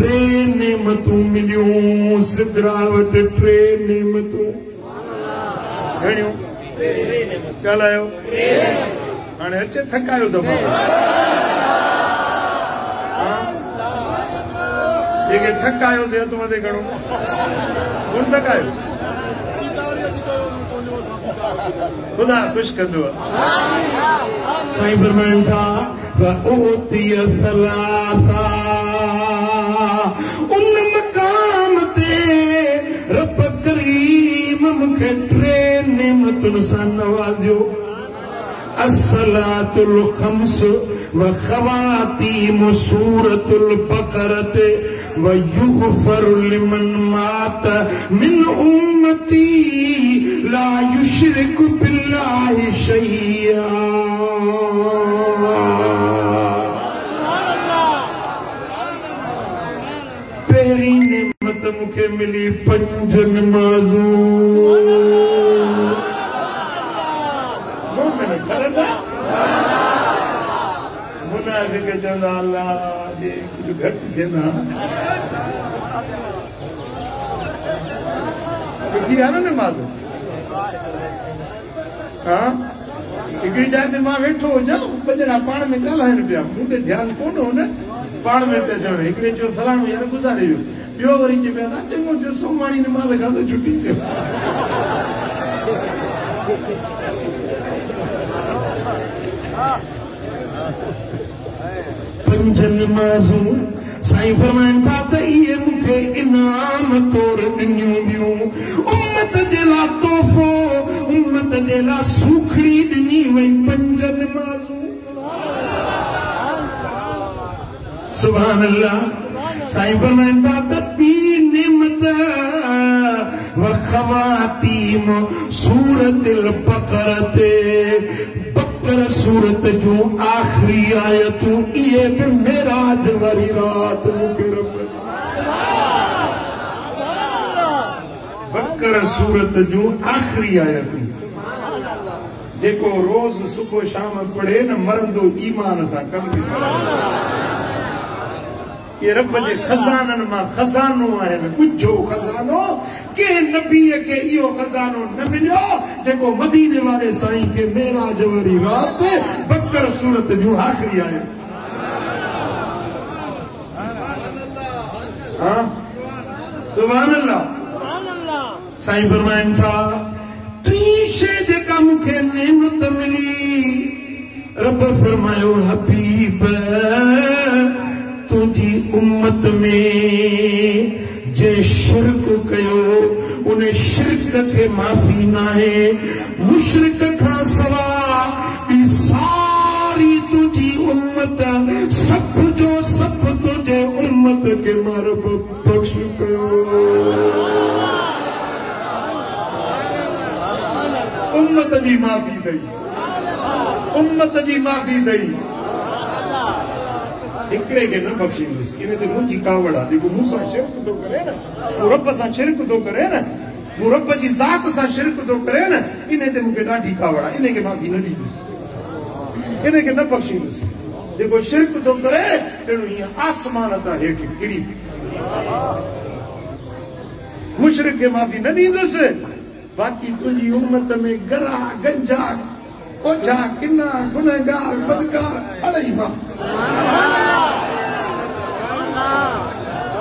3 नेमतूं मिलियूं सिदरा वटि 3 नेमतूं घणियूं ॻाल्हायो हाणे अचे थकायो त जेके थकायोसीं हथ मथे खणो कोन थकायो ख़ुदा ख़ुशि कंदो साईं फरमाइनि था फओतिय सलासा उन मकाम ते रब करीम मूंखे 3 नेमतुनि सां नवाज़ियो अस्सलातुल खम्स व खवातीम सूरतुल बकरत व युगफर लिमन मात मिन उम्मती ला युशरिक बिल्लाहि शैया मिली पंज नमाजूं मोमिन करदा मुनाफिक चवंदा अल्लाह ॾे कुझु घटि थिए न थी आहे न नमाज़ हा हिकिड़ी जाइ ते मां वेठो हुजां ॿ ॼणा पाण में ॻाल्हाइनि पिया मूं ते ध्यानु कोन हो न पाण में पिया चवनि हिकिड़े चयो फलाणो यार गुज़ारे वियो ॿियो वरी चए पिया चङो थियो सोमाणी नमाज़ खां त छुटी पियो पंज नमाज़ूं साईं फरमाइनि था त इहे मूंखे इनाम तौर ॾिनियूं ॿियूं उम्मत जे लाइ तोहफ़ो उम्मत जे लाइ सूखड़ी ॾिनी वई पंज नमाज़ूं सुभान अल्लाह साईं फरमाइनि था त ॿी नेमत वख़वातीम सूरतिल बक़र ते बक़र सूरत जूं आख़िरी आयतूं इहे बि मेराज वारी रात मूंखे रब बक़र सूरत जूं आख़िरी आयतूं जेको रोज़ सुबुह शाम पढ़े न मरंदो ईमान सां कल्बी ये रब जे खज़ाननि मां खज़ानो आहिनि ॻुझो खज़ानो कंहिं नबीअ खे इहो खज़ानो न मिलियो जेको मदीने वारे साईं खे मेराज वारी रात बक़र सूरत जूं आख़िरी आहिनि हाँ सुभान अल्लाह साईं फरमाइनि था टी शइ जेका मूंखे नेमत मिली रब फरमायो हबीब तुझी उम्मत में जे शिरक कयो उन शिरक के माफ़ी न है मुशरिक खां सवा सारी तुझी उम्मत सब जो सब तुझे उम्मत के मारब बख्श कयो उम्मत जी माफ़ी दई उम्मत जी माफ़ी दई हिकिड़े खे न बख़्शींदुसि इन ते मुंहिंजी कावड़ आहे जेको मूंसां शिरक थो करे न मूं रब सां शिरक थो करे न मूं रब जी ज़ात सां शिरक थो करे न इन ते मूंखे ॾाढी कावड़ आहे इन खे माफ़ी न ॾींदुसि इन खे न बख़्शींदुसि जेको शिरक थो करे ॼणो हीअं आसमान तां हेठि किरी मुशरिक खे माफ़ी न ॾींदुसि बाक़ी तुंहिंजी उम्मत में गरा गंजा ओझा किना गुनहगार बदकार अड़ई मां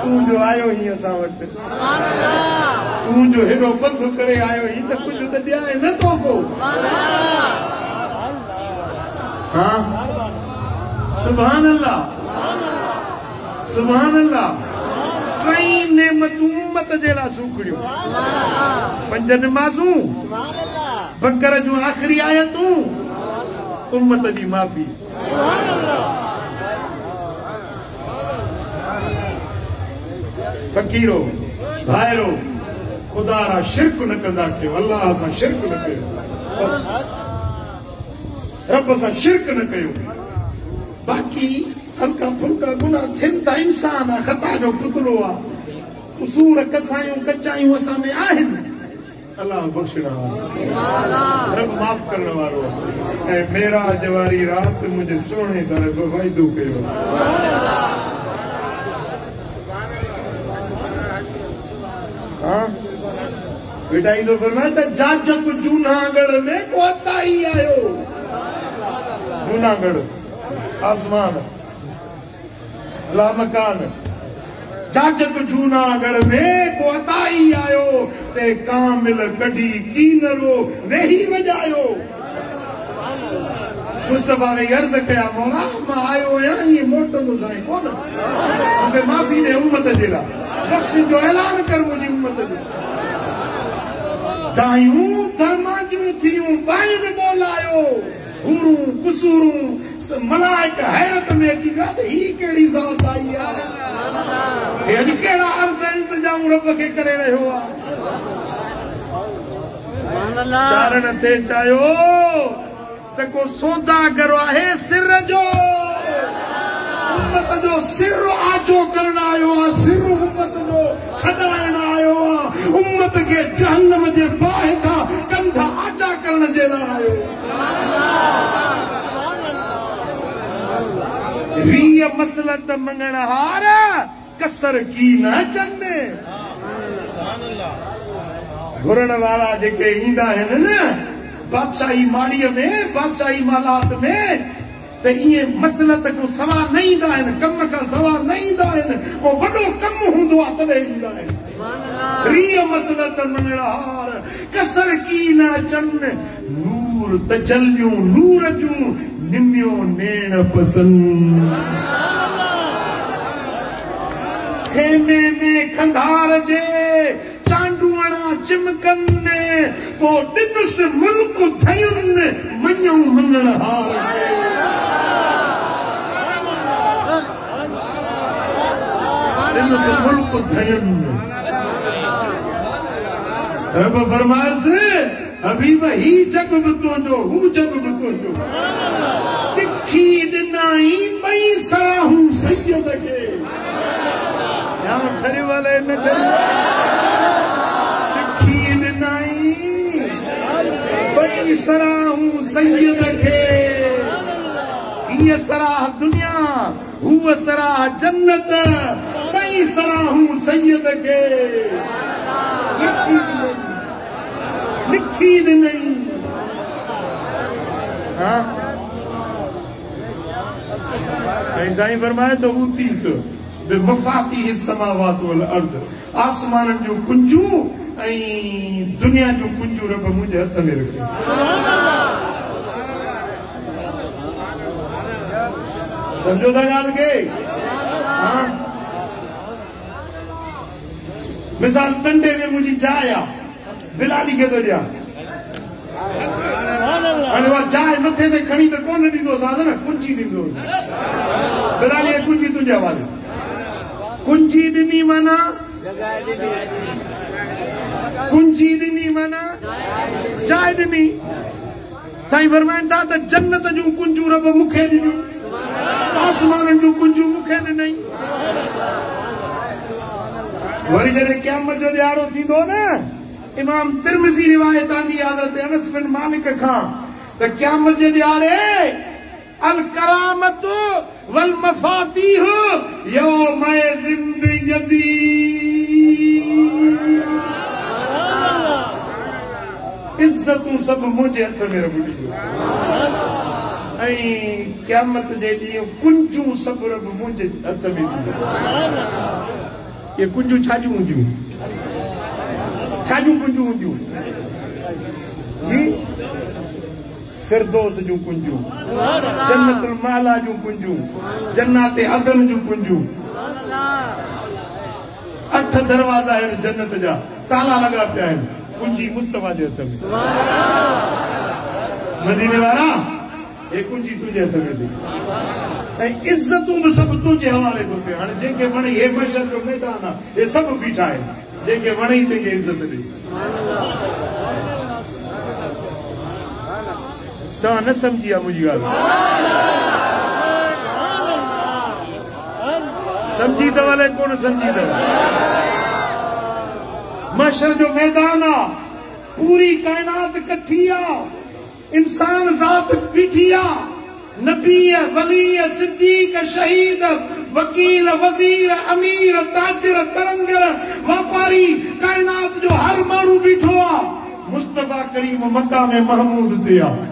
तूं जो आयो ही असां वटि तूं जो हेॾो पंध करे आयो ही त कुझु त ॾियाए नथो को हा सुभान अल्लाह सुभान अल्लाह टई नेमतूं उम्मत जे लाइ सूखड़ियूं पंज नमाज़ूं बक़र जूं आख़िरी आयतूं उम्मत जी माफ़ी फ़कीरो भाइरो खुदा रा शिरक न कंदा कयो अल्लाह सां शिरक न कयो बस रब सां शिरक न कयो बाक़ी हल्का फुल्का गुनाह थियनि था इंसान आहे ख़ता जो पुतलो आहे कसूर कसायूं कचायूं असां में आहिनि अल्लाह बख़्शण रब माफ़ करण वारो ऐं मेराज वारी रात मुंहिंजे सोणे सां रब वाइदो कयो हाँ बेटा ईंदो फरमाए त जाजक जूनागढ़ में कोताही आयो जूनागढ़ आसमान अला मकान जाजक जूनागढ़ में कोताही आयो ते कामिल कढी कीनरो वेही वजायो मुस्तफा ने अर्ज़ कया मौला मां आयो आहियां ईअं मोटंदो साईं कोन मूंखे माफ़ी ॾे उम्मत जे लाइ बख़्श जो ऐलान कर मुंहिंजी उम्मत जो दायूं धर्माजूं थियूं बाहिनि ॿोलायो हूरूं कुसूरूं मलाइक हैरत में अची विया त ही कहिड़ी ज़ात आई आहे अॼु कहिड़ा अर्ज़ इंतजाम रब खे करे रहियो आहे चारण थे चाहियो त को सौदागर आहे सिर जो उम्मत जो सिर आजो करण आयो आहे सिर उम्मत जो छॾाइण आयो आयो आहे, उम्मत खे जहन्नम जे बाहि खां कंध आजा करण जे लाइ आयो। रीअ मसलत मंगण हार कसर की न चन्ने। घुरण वारा जेके ईंदा आहिनि न बादशाही माड़ीअ में, बादशाही मालात में, त इएं मसलत को सवा न ईंदा आहिनि, कम खां सवा न ईंदा आहिनि, को वॾो कमु हूंदो आहे तॾहिं ईंदा आहिनि। रीअ मसलत मंगण हार कसर की न चन, नूर तजलियूं नूर जूं निमियो नेण पसंद। खेमे में खंधार जे चांडूअणा चिमकनि, पोइ ॾिनुसि मुल्क धयुनि मञूं मंगण हार जे। ॾिनुसि मुल्क धयुनि। रब फरमाइसि हबीब ही जग बि तुंहिंजो, हू जग बि तुंहिंजो। तिखी ॾिनाई ॿई सराहूं सैयद खे। या ठरी वाले न ठरी, तिखी ॾिनाई ॿई सराहूं सैयद खे। हीअ सराह दुनिया, हूअ सराह जन्नत, ॿई सराहूं सैयद खे। लिखी ॾिनई। ऐं साईं फरमाए तो ऊती मफ़ाती समावात वल अर्द, आसमाननि जूं कुंजूं ऐं दुनिया जूं कुंजूं रब मुंहिंजे हथ में रखी। सम्झो था ॻाल्हि खे? मिसाल डंडे में मुंहिंजी जाइ आहे, बिलाली खे थो ॾियां, हाणे उहा जाइ मथे ते खणी त कोन ॾींदोसांसि न, कुंजी ॾींदोसि। बिलाली कुंजी तुंहिंजे हवाले। कुंजी ॾिनी माना, कुंजी ॾिनी माना जाइ ॾिनी। साईं फरमाइनि था त जन्नत जूं कुंजूं रब मूंखे ॾिनियूं, आसमाननि जूं कुंजूं मूंखे ॾिनई। वरी जॾहिं क़यामत जो ॾियारो थींदो न, इमाम तिरमिज़ी रिवायत आंदी हज़रत अनस बिन मालिक खां त क़यामत जे ॾियारे अल करामत वल मफातीह यौम ज़िंदगी। इज़तूं सभु मुंहिंजे हथ में रब ॾिनियूं, ऐं क़यामत जे ॾींहुं कुंजूं सभु रब मुंहिंजे हथ में ॾिनियूं। ये कुंजूं छाजूं हूंदियूं, छाजूं कुंजूं हूंदियूं? फिरदौस जूं कुंजूं, जन्नतुल माला जूं कुंजूं, जन्नत अदन जूं कुंजूं। 8 दरवाजा आहिनि जन्नत जा, ताला लॻा पिया आहिनि, कुंजी मुस्तफा जे हथ में। मदीने वारा हे कुंजी तुंहिंजे हथ में थी, ऐं इज़तूं बि सभु तुंहिंजे हवाले थो थिए। हाणे जंहिंखे वणे, हे मशर जो मैदान आहे, हे सभु बीठा आहिनि, जंहिंखे वणे तंहिंखे इज़त ॾे। तव्हां न सम्झी आहे मुंहिंजी ॻाल्हि? सम्झी अथव अलाए कोन सम्झी अथव? मशर जो मैदान आहे, पूरी काइनात कठी आहे, इंसान ज़ात बीठी आहे, नबी वली सिद्दीक शहीद वकील वज़ीर अमीर ताजिर तरंगर वापारी काइनात जो हर माण्हू बीठो आहे। मुस्तफा करीम मकाम महमूद ते आहे,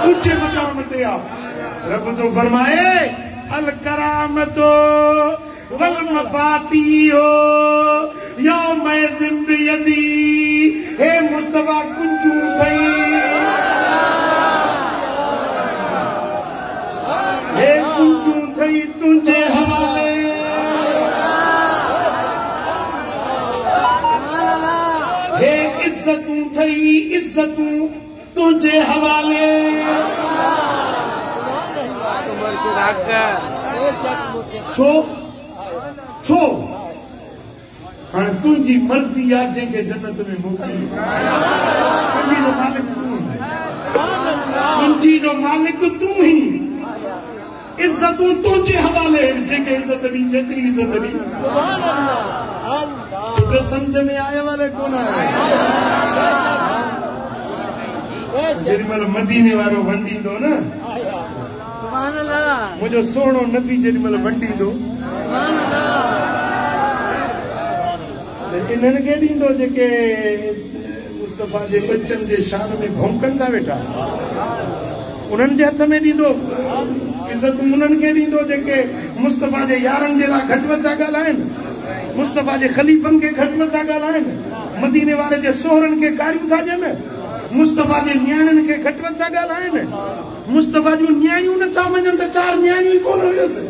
ऊंचे मकाम ते आहे। रब तो फरमाए अल करामतो वल मफातीहो यौम ज़िंदगी। हे मुस्तफा कुंजूं थई, हे कुंजूं थई तुंहिंजे हवाले। हे इज़तूं थई, इज़तूं तुंहिंजे हवाले। छो छो हाणे तुंहिंजी मर्ज़ी आहे जंहिंखे जन्नत में मोकिली। तुंहिंजी जो मालिक तूं, तुंहिंजी जो मालिक तूं ही। इज़तूं तुंहिंजे हवाले, जंहिंखे इज़त ॾी, जेतिरी इज़त ॾी। समझ में आए वाले कौन आए जेरी मल मदीने वारो वंडी दो ना मुझे सोनो नबी जेरी मल वंडी दो इन्हनि खे ॾींदो जेके मुस्तफ़ा जे बच्चन जे शान में भौंकनि था वेठा उन्हनि जे हथ में ॾींदो इज़त उन्हनि खे ॾींदो जेके मुस्तफ़ा जे यारनि जे लाइ घटि वधि था ॻाल्हाइनि मुस्तफ़ा जे ख़लीफ़नि खे घटि वधि था ॻाल्हाइनि मदीने वारे जे सोहरनि खे कारियूं था ॾियनि मुस्तफ़ा जे न्याणियुनि खे घटि वधि था ॻाल्हाइनि मुस्तफ़ा जूं न्याणियूं नथा मञनि त 4 न्याणियूं कोन हुयसि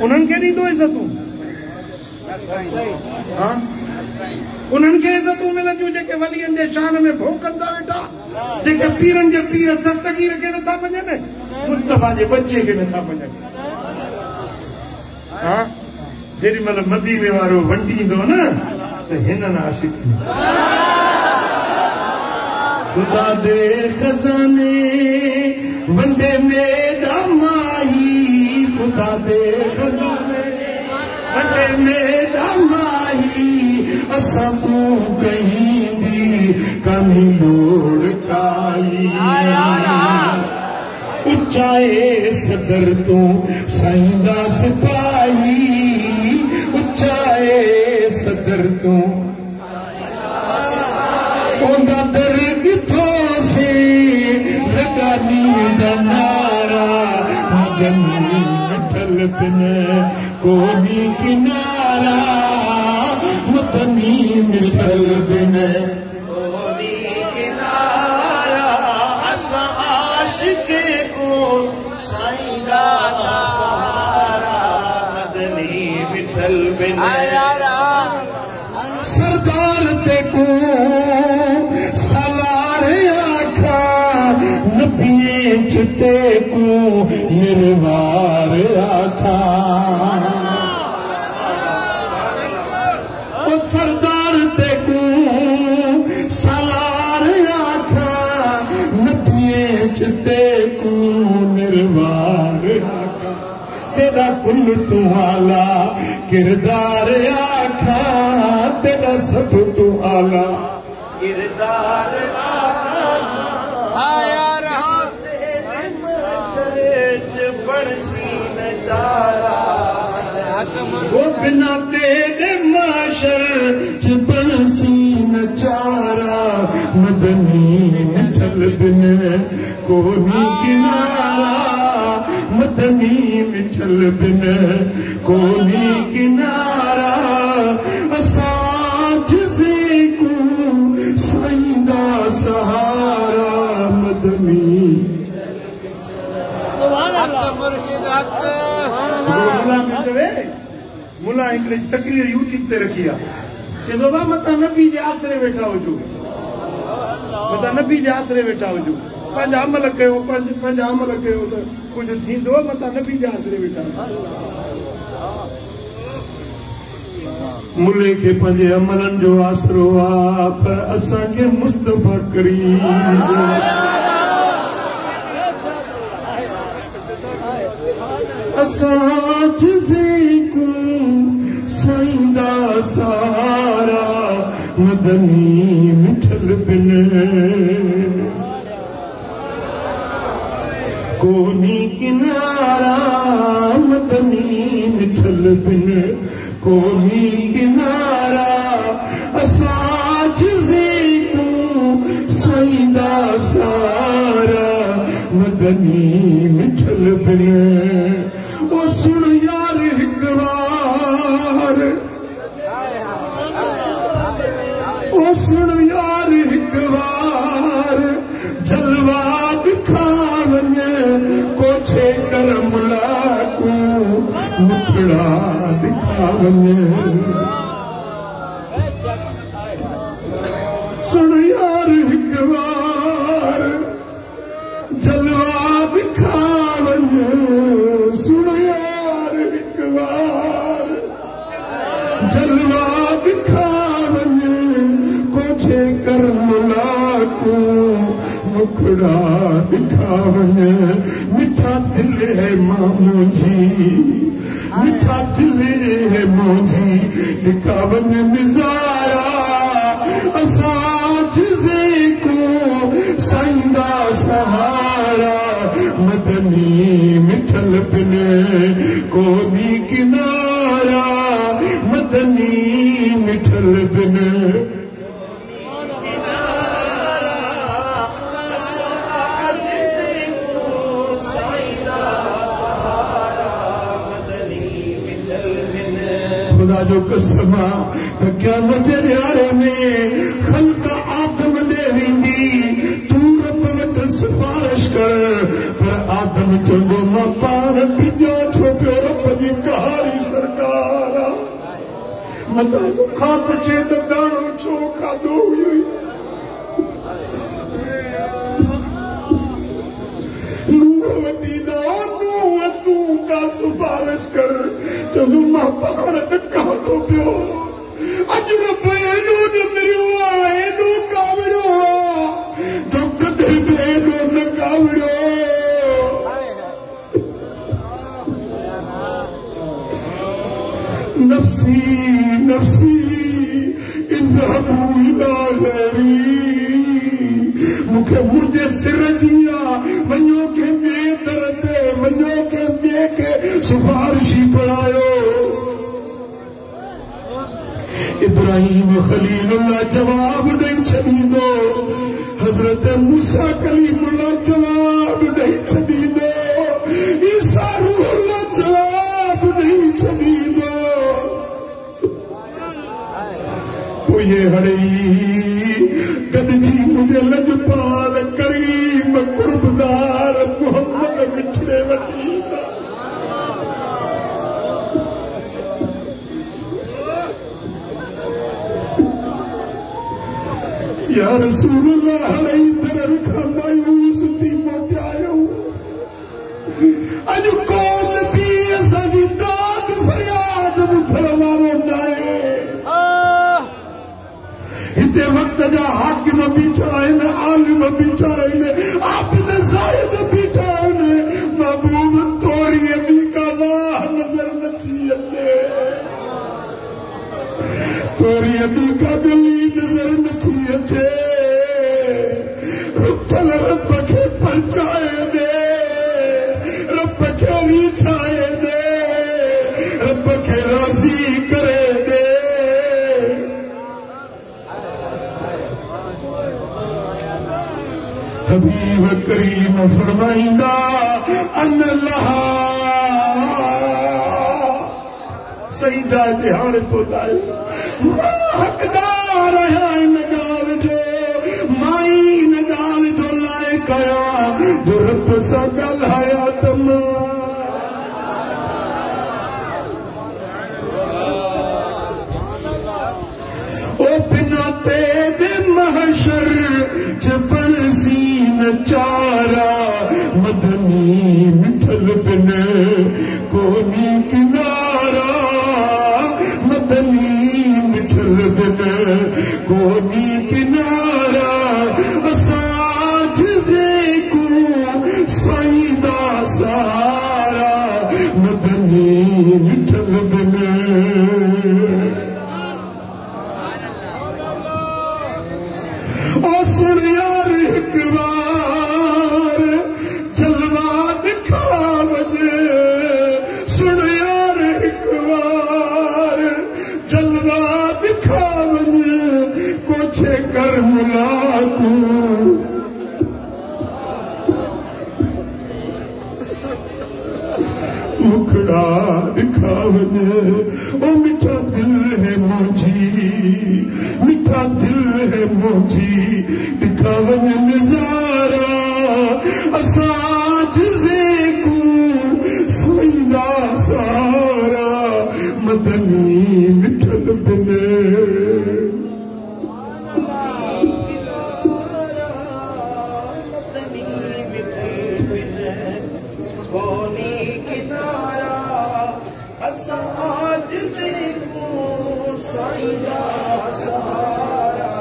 उन्हनि खे ॾींदो इज़तूं उन्हनि खे इज़तूं मिलंदियूं जेके वलियनि जे शान में भौंकनि था वेठा जेके पीरनि जे पीर दस्तगीर खे नथा मञनि मुस्तफ़ा जे बच्चे खे नथा मञनि जेॾी महिल मदीने वारो वंडींदो न त हिननि आशिक़ ख़ुदा दे खज़ाने वंडे में दामाई ख़ुदा दे खज़ाने वंडे में दामाई असां तूं कहीं दी कमी लोड़ काई उचाए सदर तू साईंदा सिपाही उचाए सदर तू ओंदा दर्द थो से लगानी नारा मदनी मिठल बिन कोनी किनारा मदनी मिठल बिन कोनी किनारा असां आशिक़ साईंदा सहारा मदनी मिठल बिन सरदार ते को सलार आखा नबिये चिते को निर्वार आखा ओ सरदार ते को सलार आखा नबिये चिते को निर्वार आखा तेरा कुल तू आला किरदार आखा तेरा सब तू आला किरदार आया रहा बड़सी नजारा वो बिना तेरे माशर च बड़सी नजारा मदनी मिठल बिन कोनी किनारा मदनी मिठल बिन कोनी किनारा असां जिसे को साईंदा सहारा मदनी मुला हिकिड़ी तकरीर यूट्यूब ते रखी आहे चवंदो बा मता नबी जे आसरे वेठा हुजो मता नबी जे आसरे वेठा हुजो पंहिंजा अमल कयो पंहिंजा अमल कयो त कुझु थींदो मता नबी जे आसरे वेठा मुले खे पंहिंजे अमलनि जो आसरो आहे पर असांखे मुस्तफ़ा करीम असां जिसे को साईंदा सहारा मदनी मिठल बिन कोनी किनारा मदनी मिठल बिन कोनी किनारा असां जिसे को साईंदा सहारा मदनी मिठल बिन ओ सुन यार हिक बार ओ सुन यार हिक बार जलवा दिखा वञे कोठे कर मुलाकू मुखड़ा दिखा वञे सुन यार हिक बार जलवा दिखा वञे सुन यार हिक बार जलवा दिखा वञे कोठे कर मुलाकू मुखड़ा दिखावन मिठा दिल है मामू जी, मिठा दिल है मोजी दिखावन निजारा असाज से को साईंदा सहारा मदनी मिठल बिन कोनी किनारा मदनी मिठल बिन खुदा जो कसमा त क़यामत ॾियारे में ख़ल्क़ आदम ॾे वेंदी तू रब वटि सिफारिश कर पर आदम चवंदो मां पाण बिजो छो पियो रब जी कहारी सरकार मता मूंखां पुछे त दाणो छो खाधो हुयो नूह वठी दा नूह तूं का सिफारिश कर चवंदो मां पाण ॾका थो पियो अॼु रब एॾो न मिरियो आहे एॾो कावड़ियो तो कॾहिं बि एॾो न कावड़ियो नफ़्सी नफ़्सी इज़हबू इला ग़ैरी मूंखे मुंहिंजे सिर जी आहे वञो के ॿिए दर ते वञो के ॿिए खे सिफारिशी बणायो इब्राहिम खलीलुल्लाह जवाब ॾेई छॾींदो हज़रत मूसा कलीमुल्लाह जवाब ॾेई छॾींदो ईसा रूहुल्लाह जवाब ॾेई छॾींदो पोइ ये हड़ई गॾिजी मुंहिंजे लजपाल करीम कुर्बदार मोहम्मद मिठड़े वठी ईंदा या रसूल अल्लाह हड़ई दर खां मायूस थी मोटियायो अॼु कौम बि असांजी दाद फरियाद ॿुधण वारो न आहे हिते वक़्त जा हाकिम बीठा आहिनि आलिम बीठा आहिनि आबिद ज़ाहिद बीठा आहिनि महबूब तोरीअ बि का वाह नज़र नथी अचे तोरीअ बि का दिली नज़र नथी अचे रुपल रब खे पहुचाए ॾे रब खे विछाए ॾे रब खे राज़ी करे ॾे हबीब करीम फरमाईंदा अल्लाह सही जाइ ते हाणे पहुचायो हक़दार आहियां इन ॻाल्हि जो मां ई इन ॻाल्हि जो लाइक़ आहियां जो रब सां ॻाल्हाया त ओ बिना तेरे महशर जबल सीन चारा मदनी मिठल बिन कोनी किनारा मदनी मिठल बिन कोनी किनारा असां जिसे को साईंदा सहारा मदनी मिठल बिन सुन यार हिक बार जलवा दिखा वञे सुन यार हिक बार जलवा दिखा वञे कोठे कर मुलाकू मुखड़ा दिखा वञे ओ मिठा दिल है मुंहिंजी मिठा दिल है मुंहिंजी दिखा वञे नज़ारा असां जिसे को साईंदा सहारा मदनी मिठल बिन साईंदा सहारा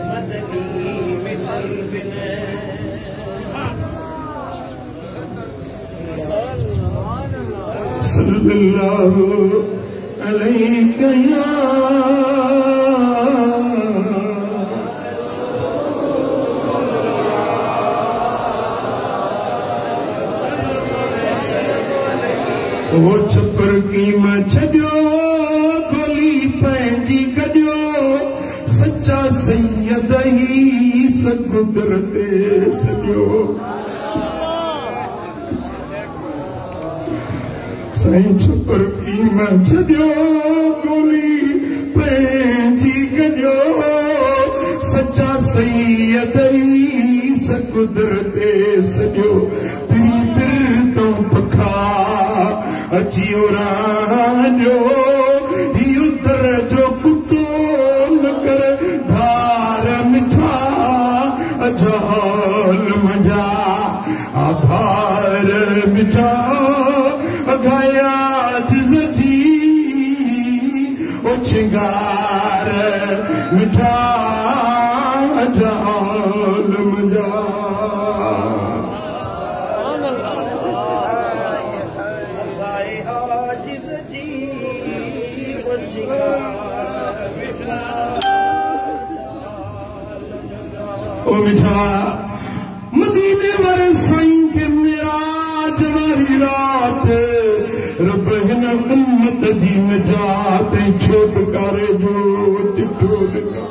मदनी मिठल बिन सल्लल्लाहु अलैहि या वो छपर की मैं छॾियो खोली पंहिंजी कढियो सच्चा सैयद ही सकुदर ते सॼो साईं छपर की मैं छॾियो खोली पंहिंजी कढियो सच्चा सैयद ही सकुदर ते सॼो पिरी पिर तो पखा अचियो राजो हियो दर जो कुतो न कर धार मिठा अजाल मजा आधार मिठा अगाया जिजी ओ चिंगार मिठा अजाल मजा ओ मिठा मदीने वाले साईं के मेराज वाली रात रब हिन उम्मत जी निजात छोटकारे जो चिठो ॾिनो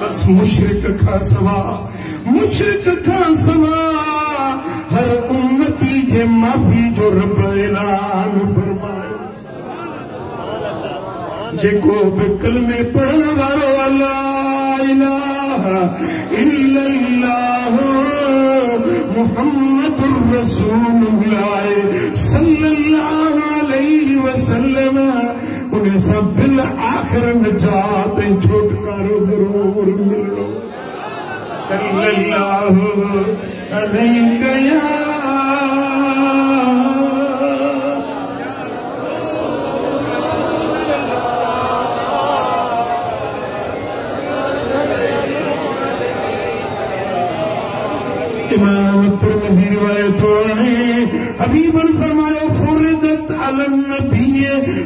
बस मुशरिक खां सवा हर उम्मती जे माफ़ी जो रब ऐलान फरमायो जेको बि कलमे पढ़ण वारो अल्लाह इलाहा इल्लल्लाह मुहम्मदुर रसूलुल्लाह सल्लल्लाहु अलैहि वसल्लम उन सां बिल आख़िर निजात ऐं छुटकारो ज़रूर मिलणो सल्लल्लाहु अलैहि या इमाम तिरमिज़ी रिवायत है हबीबन फरमायो फुरिदत अलन नबी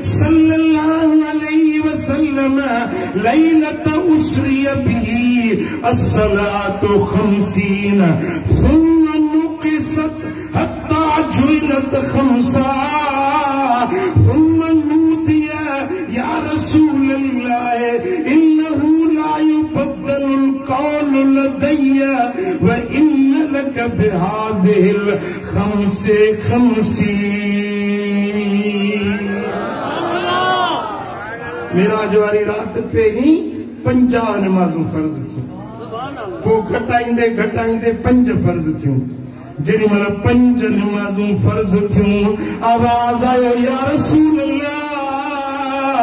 सल्लल्लाहु अलैहि वसल्लम लैलत उसरिय बिही अस्सलातु 50 थुम्म नुक़िसत हत्ता जुइलत 5 थुम्म नूदिया या रसूल अल्लाह इन्नहु ला युबद्दलुल क़ौलु लदय्या व लक बिहादिल खमसे खमसी मेराज वारी रात पहिरीं 50 नमाज़ूं फर्ज़ थियूं पोइ घटाईंदे 5 फर्ज़ थियूं जेॾी महिल 5 नमाज़ूं फर्ज़ थियूं आवाज़ आयो या रसूल अल्लाह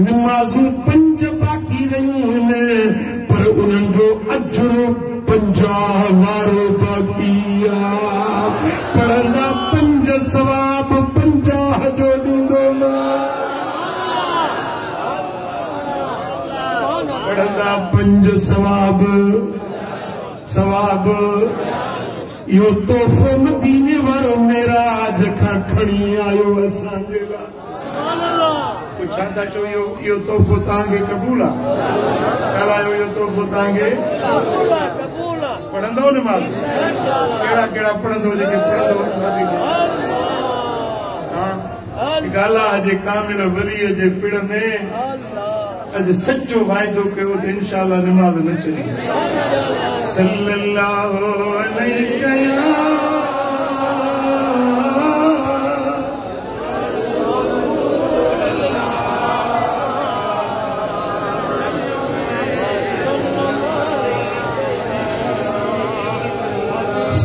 नमाज़ूं 5 बाक़ी रहियूं आहिनि पर उन्हनि जो अजर 50 वारो बाक़ी पढ़ंदा 5 सवाब 50 जो ॾींदो पढ़ंदा 5 सवाब इहो तोहफ़ो मदीने वारो मेराज खां खणी आयो असांजे लाइ छा था चओ इहो तोहफ़ो तव्हांखे क़बूल आहे ॻाल्हायो इहो तोहफ़ो तव्हांखे पढ़ंदो न मां कहिड़ा पढ़ंदो जेके पढ़ंदो ॻाल्हि आहे अॼु कामिल वलीअ जे पिण में अॼु सचो वाइदो कयो त इंशाअल्लाह नमाज़ न छॾी सल्लल्लाहु अलैहि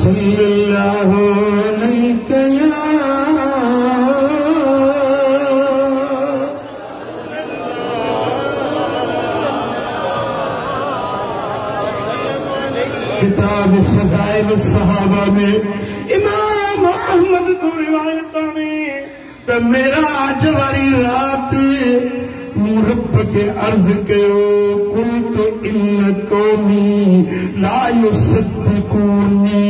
सल्लल्लाहु अलैहि किताब फज़ाइल सहाबा में इमाम अहमद को रिवायत में त मेराज वारी रात मूं रब के अर्ज कयो कुन्तु इन कौमी ला युसद्दिक़ूनी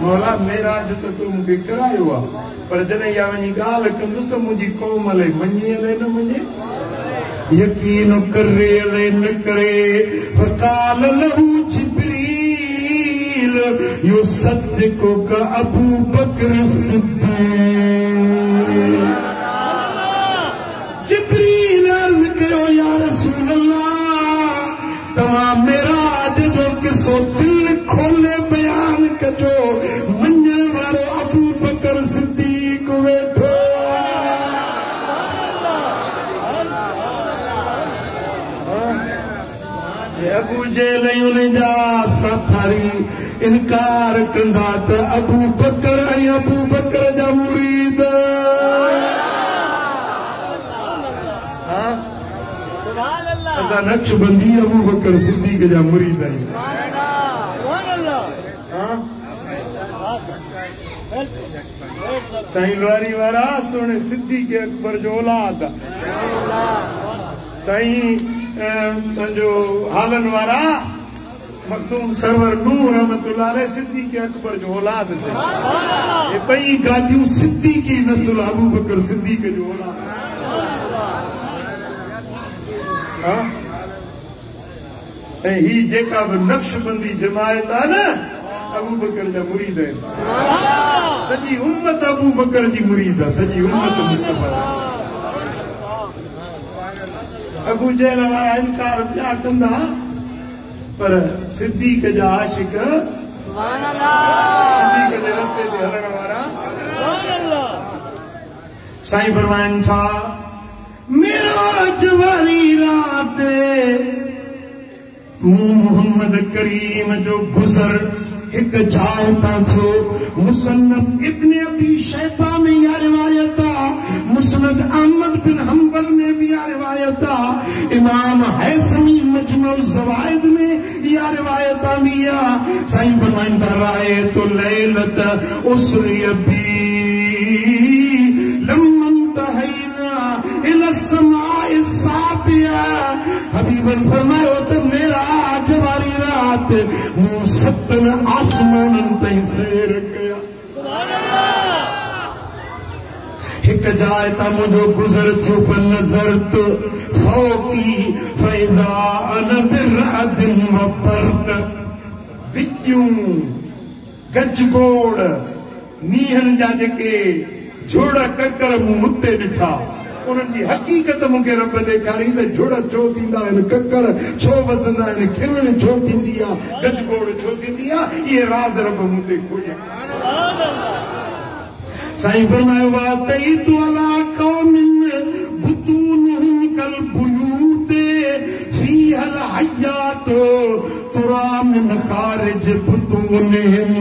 मौला मेराज तो तू मूंखे करायो आहे, पर जॾहिं इहा वञी ॻाल्हि कंदुसि त मुंहिंजी क़ौम हले मञी हले न मञे। यकीन करे हले न करे। फकाल लहू जिब्रील युसद्दिकुका अबू बकर सिद्दीक। जिब्रील अर्ज़ कयो या रसूल अल्लाह तव्हां मेराज जो किसो दिल खोले बयान कजो। मञण वारो अबू बकर सिद्दीक वेठो। अबू जेल उन जा साथारी इनकार कंदा त अबू बकर ऐं अबू बकर जा मुरीद। असां नक्शबंदी अबू बकर सिद्दीक जा मुरीद आहियूं। साईं लोहारी वारा सोने सिद्दीक अकबर जो औलाद। साईं पंहिंजो हालन वारा मखदूम सरवर नूह रहमतुल्लाह अलैह सिद्दीक अकबर जो औलाद थे। ये पई गादियूं सिद्दीकी नस्ल अबू बकर सिद्दीक जो औलाद। ऐं ही जेका बि नक्शबंदी जमायत आहे न अबू बकर जा मुरीद आहिनि। सॼी उम्मत अबू बकर जी मुरीद आहे, सॼी उम्मत मुस्तफा। अबू जहल वारा इनकार पिया कंदा, पर सिद्दीक जा आशिक सिद्दीक जे रस्ते ते हलण वारा। साईं फरमाइनि था मेराज वारी रात मूं मोहम्मद करीम जो गुज़र एक जाता थियो। मुसन्नफ इब्ने अबी शैबा में या रिवायत आ, मुस्नद अहमद बिन हंबल में भी या रिवायत आ, इमाम हैसमी मजमू ज़वाइद में या रिवायत आंदी आ। साईं फरमाइनि था राय तो लैलत उसरी बी लम्मन तहैना इला समाए साबिया। हबीबन फरमायो त मेराज वारी रात मूं सतन आसमाननि ताईं सैर कया। हिक जाइ तां मुंहिंजो गुज़र थियो फनज़रत फौकी फैदा अन बिरअदिन व पर्द। विचूं गजगोड़ नीहनि जा जेके जोड़ ककर मूं मुते ॾिठा, उन्हनि जी हक़ीक़त मूंखे रब ॾेखारी त जोड़ छो थींदा आहिनि, ककर छो वसंदा आहिनि, खिलण छो थींदी आहे, गजगोड़ छो थींदी आहे, इहे राज़ रब मूं ते खोलिया। साईं फरमायो वातईतु अला क़ौमिन बुतूनुहुम कल बुयूत फीहल हयात तुरा मिन खारिज बुतूनिहिम।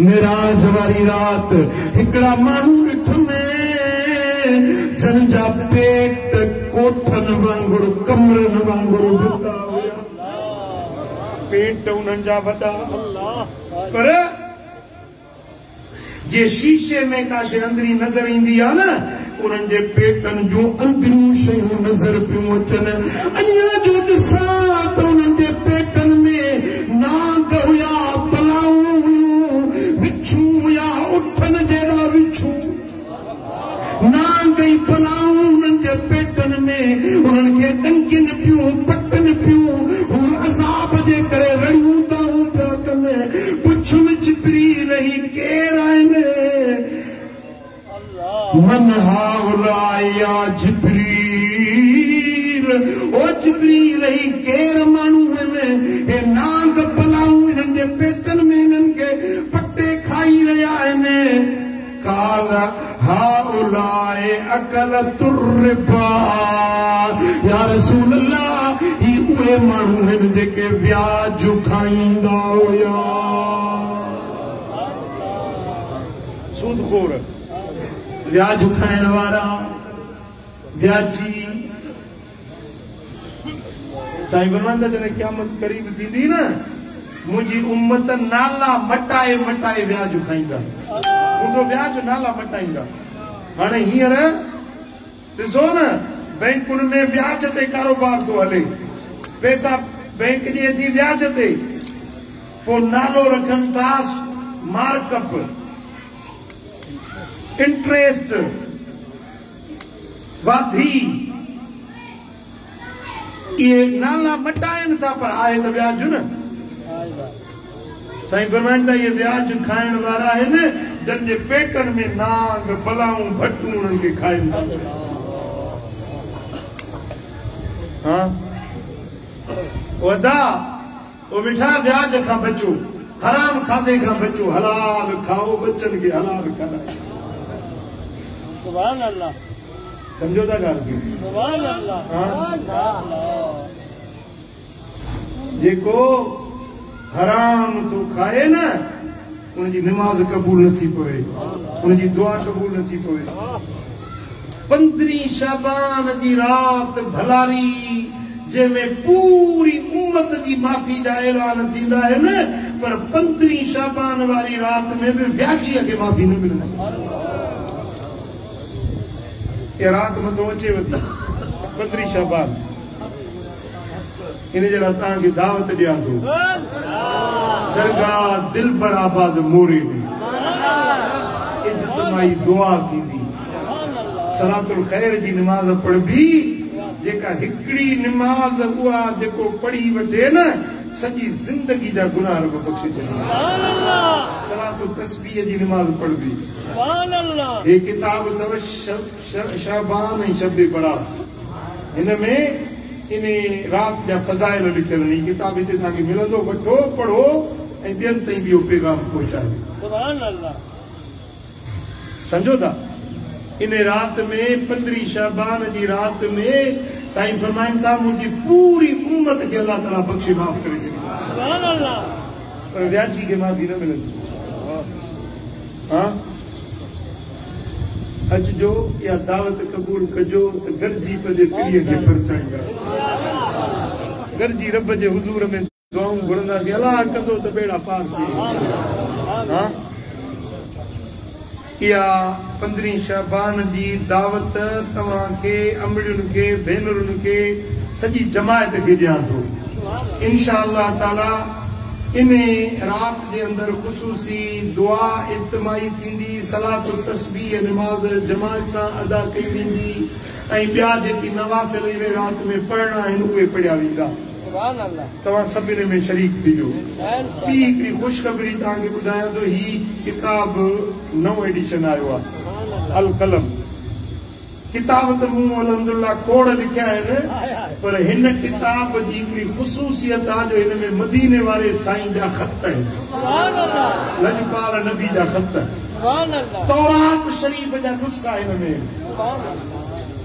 मेराज वारी रात हिकड़ा माण्हू ॾिठुमे जन जा पेट कोठनि वांगुरु कमरनि वांगुरु वॾा हुया। पेट उन्हनि जा वॾा, पर जे शीशे में का शइ अंदरी नज़र ईंदी आहे न, उन्हनि जे पेटनि जूं अंदरियूं शयूं नज़र पियूं अचनि। अञा जो ॾिसां त उन्हनि जे पेटनि में नाग हुया, पलाऊं हुयूं, विछूं हुया, उठनि जहिड़ा विछूं, नाग ऐं पलाऊं उन्हनि जे पेटनि में। उन्हनि खे ॾंगिनि पियूं, पटनि पियूं, हू अज़ाब जे करे रड़ियूं ताऊं पिया कनि। पुछुनि जिब्रील ही केरु आहिनि? मन हाउलाए या जिब्रील, ओ जिब्रील ही केरु माण्हू आहिनि? हे नाग पलाऊं हिननि जे पेटनि में हिननि खे पटे खाई रहिया आहिनि। काल हाउलाए अकलतुर रिबा। या रसूल अल्लाह, ही उहे माण्हू आहिनि जेके व्याज खाईंदा हुया। सूदखोर, व्याज खाइण वारा, व्याजी। साईं फरमाईंदा जॾहिं क़यामत करीब थींदी न, मुंहिंजी उम्मत नाला मटाए मटाए व्याज खाईंदा, मुंहिंजो व्याज नाला मटाईंदा। हाणे हींअर ॾिसो न, बैंकुनि में व्याज ते कारोबार थो हले, पैसा बैंक ॾिए थी व्याज ते, पो नालो रखन था मार्कअप, इंटरेस्ट, वाधी, ये नाला मटाइन था पर आए तो ब्याज न साईं फरमाइनि था ये ब्याज खाइण वारा है न जंहिंजे पेटन में नाग बलाऊं भटूं उन्हनि खे खाइनि था। हाँ वदा वो मिठा ब्याज खां बचो, हराम खाधे खां बचो, हलाल खाओ बच्चन के हलाल खारायो। सुभान अल्लाह, समझो था ॻाल्हि खे? सुभान अल्लाह। जेको हराम तो खाए न उनकी नमाज कबूल न थी पवे, उनकी दुआ कबूल न थी पवे। 15 शाबान जी रात भलारी जंहिंमें पूरी उम्मत की माफ़ी जा ऐलान थींदा आहिनि, पर 15 शाबान वारी रात में भी व्याजीअ खे माफ़ी न मिलंदी। ये रात मथो अचे वधी 15 शाबान, इन जे लाइ तव्हांखे दावत ॾियां थो दरगाह दिलबर आबाद मोरे में इज्तिमाई दुआ थींदी, सलातुल खैर जी नमाज पढ़बी, जेका हिकड़ी नमाज उहा जेको पढ़ी वठे न सॼी ज़िंदगी जा गुनाह रब बख़्शे छॾींदी। सलातुल तस्बीह जी नमाज पढ़बी। ये किताब अथव शाबान ऐं शब बरात, हिन में इन रात जा फज़ाइल लिखियल आहिनि। किताब हिते तव्हांखे मिलंदो, वठो पढ़ो ऐं ॿियनि ताईं बि इहो पैगाम पहुचायो। सुभान अल्लाह, समझो था? इन रात में 15 शाबान जी रात में साईं फरमाइनि था मुंहिंजी पूरी उम्मत खे अल्लाह ताला बख़्शे माफ़ करे छॾींदो। सुभान अल्लाह, पर व्याजी खे माफ़ी न मिलंदी। हाँ अचजो या दावत कबूल कजो त गॾिजी पंहिंजे पीढ़ीअ खे परचाईंदा, गॾिजी रब जे हुज़ूर में दुआऊं घुरंदासीं, अलाह कंदो त बेड़ा पार थिए। हाँ इहा 15 शाबान जी दावत तव्हांखे अमड़ियुनि खे भेनरुनि खे सॼी जमायत खे ॾियां थो इंशाअल्लाह ताला। इन रात जे अंदर ख़ुसूसी दुआ इज्तिमाई थींदी, सलातुल तस्बीह नमाज जमात सां अदा कई वेंदी ऐं ॿिया जेकी नवाफ़िल इन रात में पढ़णा आहिनि उहे पढ़िया वेंदा। तव्हां सभिनी में शरीक थिजो। ॿी हिकिड़ी ख़ुशख़बरी तव्हांखे ॿुधायां थो, ही किताब नओं एडिशन आयो आहे अल कलम। किताब त मूं अलहमदुलिल्लाह खोड़ लिखिया आहिनि, पर हिन किताब जी हिकिड़ी ख़ुसूसियत आहे जो हिन में मदीने वारे साईं जा ख़त आहिनि, लजपाल नबी जा ख़त, तौरात शरीफ़ जा नुस्ख़ा हिन में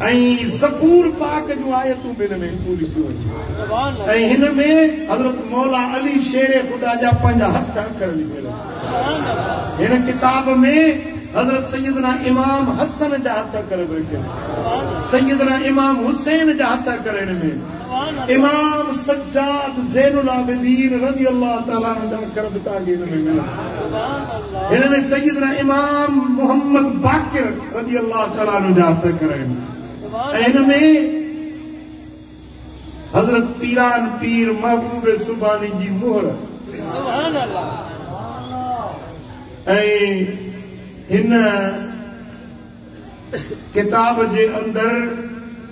ऐं ज़बूर पाक जूं आयतूं बि हिन में लिखियूं आहिनि ऐं हिन में हज़रत मौला अली शेर ख़ुदा जा पंहिंजा हथ अखर लिखियल आहिनि। हिन किताब में हज़रत सैयदना इमाम हसन जा हथ अखर बि लिखियल, सैयदना इमाम हुसैन जा हथ अखर हिन में, इमाम सज्जाद ज़ैनुल आबिदीन रज़ी अल्लाह ताला अन्हु जा अखर बि तव्हांखे हिन में मिलंदा। हिन में सैयदना इमाम मोहम्मद बाक़िर रज़ी अल्लाह ताला अन्हु जा हथ अखर आहिनि ऐं हिन में हज़रत पीरान पीर महबूब सुबानी जी मोहर ऐं हिन किताब जे अंदर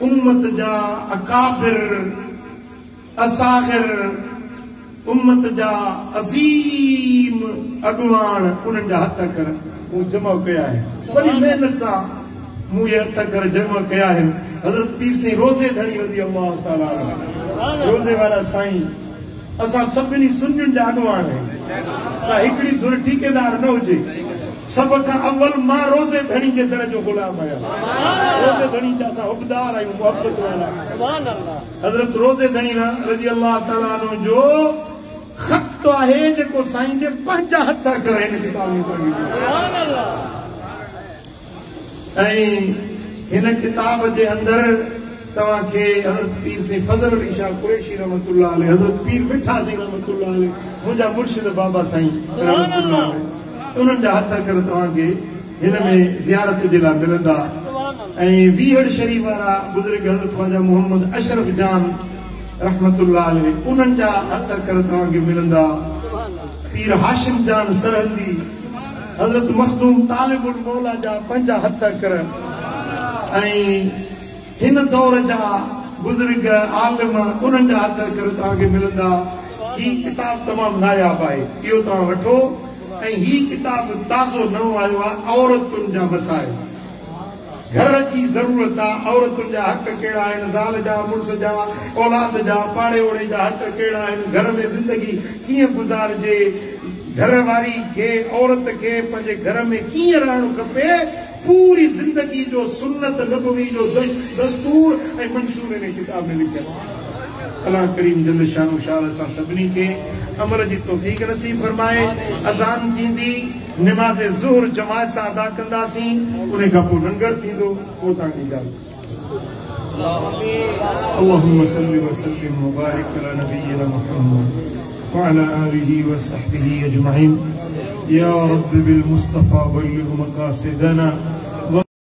उम्मत जा अकाबिर असागिर, उम्मत जा अज़ीम अॻुवान उन्हनि जा हथ अखर मूं जमा कया आहिनि, वॾी महिनत सां मूं इहे हथ अखर जमा कया आहिनि। हज़रत पीर साईं रोज़े धणी रज़ी अल्लाह ताला अन्हु, रोज़े वारा साईं असां सभिनी सुन्नियुनि जा अॻुवान आहियूं, त हिकिड़ी धुर ठेकेदार न हुजे। सब खां अव्वल मां रोज़े धणी जे दर जो गुलाम आहियां, रोज़े धणी जा असां हुबदार आहियूं, मोहब्बत वारा। हज़रत रोज़े धणी रज़ी अल्लाह ताला अन्हु जो ख़त आहे जेको साईं जे पंहिंजा हथ अखर हिन किताब में पढ़ी ऐं हिन किताब जे अंदर तव्हांखे हज़रत पीर साईं फज़ल अली शाह कुरैशी रहमतुल्लाह अलैह, हज़रत पीर मिठा साईं रहमतुल्लाह अलैह, मुंहिंजा मुर्शिद बाबा साईं रहमतुल्लाह अलैह, उन्हनि जा हथ अखर तव्हांखे हिन में ज़ियारत जे लाइ मिलंदा ऐं वीहड़ शरीफ़ वारा बुज़ुर्ग हज़रत ख्वाजा मोहम्मद अशरफ जान रहमतुल्लाह अलैह, उन्हनि जा हथ अखर तव्हांखे मिलंदा पीर हाशिम जान सरहंदी हजरत मखदूम तालिबुल मौला जा 5 हथ कर हिन दौर जा बुजुर्ग आलिम उन्हनि जा हथ कर तव्हांखे मिलंदा। ही किताब तमाम नायाब आहे, इहो तव्हां वठो। ऐं ही किताब ताज़ो नओं आयो आहे, औरतुनि जा मसाइल, घर की जरूरत आहे, औरतुनि जा हक़ कहिड़ा आहिनि, ज़ाल जा, मुड़ुस जा, औलाद जा, पाड़े ओड़े जा हक़ कहिड़ा आहिनि, घर में ज़िंदगी कीअं गुज़ारिजे, घर वारी खे औरत खे पंहिंजे घर में कीअं रहणो खपे, पूरी जिंदगी जो सुन्नत नबवी जो दस्तूर ऐं मंशूर इन किताब में लिखियल आहे। अल्लाह करीम जल शानो शाल असां सभिनी खे अमल जी तौफ़ीक़ नसीब फरमाए। अज़ान थींदी, नमाज़ ज़ुहर जमात सां अदा कंदासीं, उन खां पोइ लंगर थींदो, पोइ तव्हांजी इजाज़त। अल्लाहुम्मा सल्लि व सल्लिम व बारिक अला नबिय्यिना मुहम्मद व अला आलिहि व सहबिहि अजमईन। या रब्बि बिल मुस्तफ़ा बल्लिग़ मक़ासिदना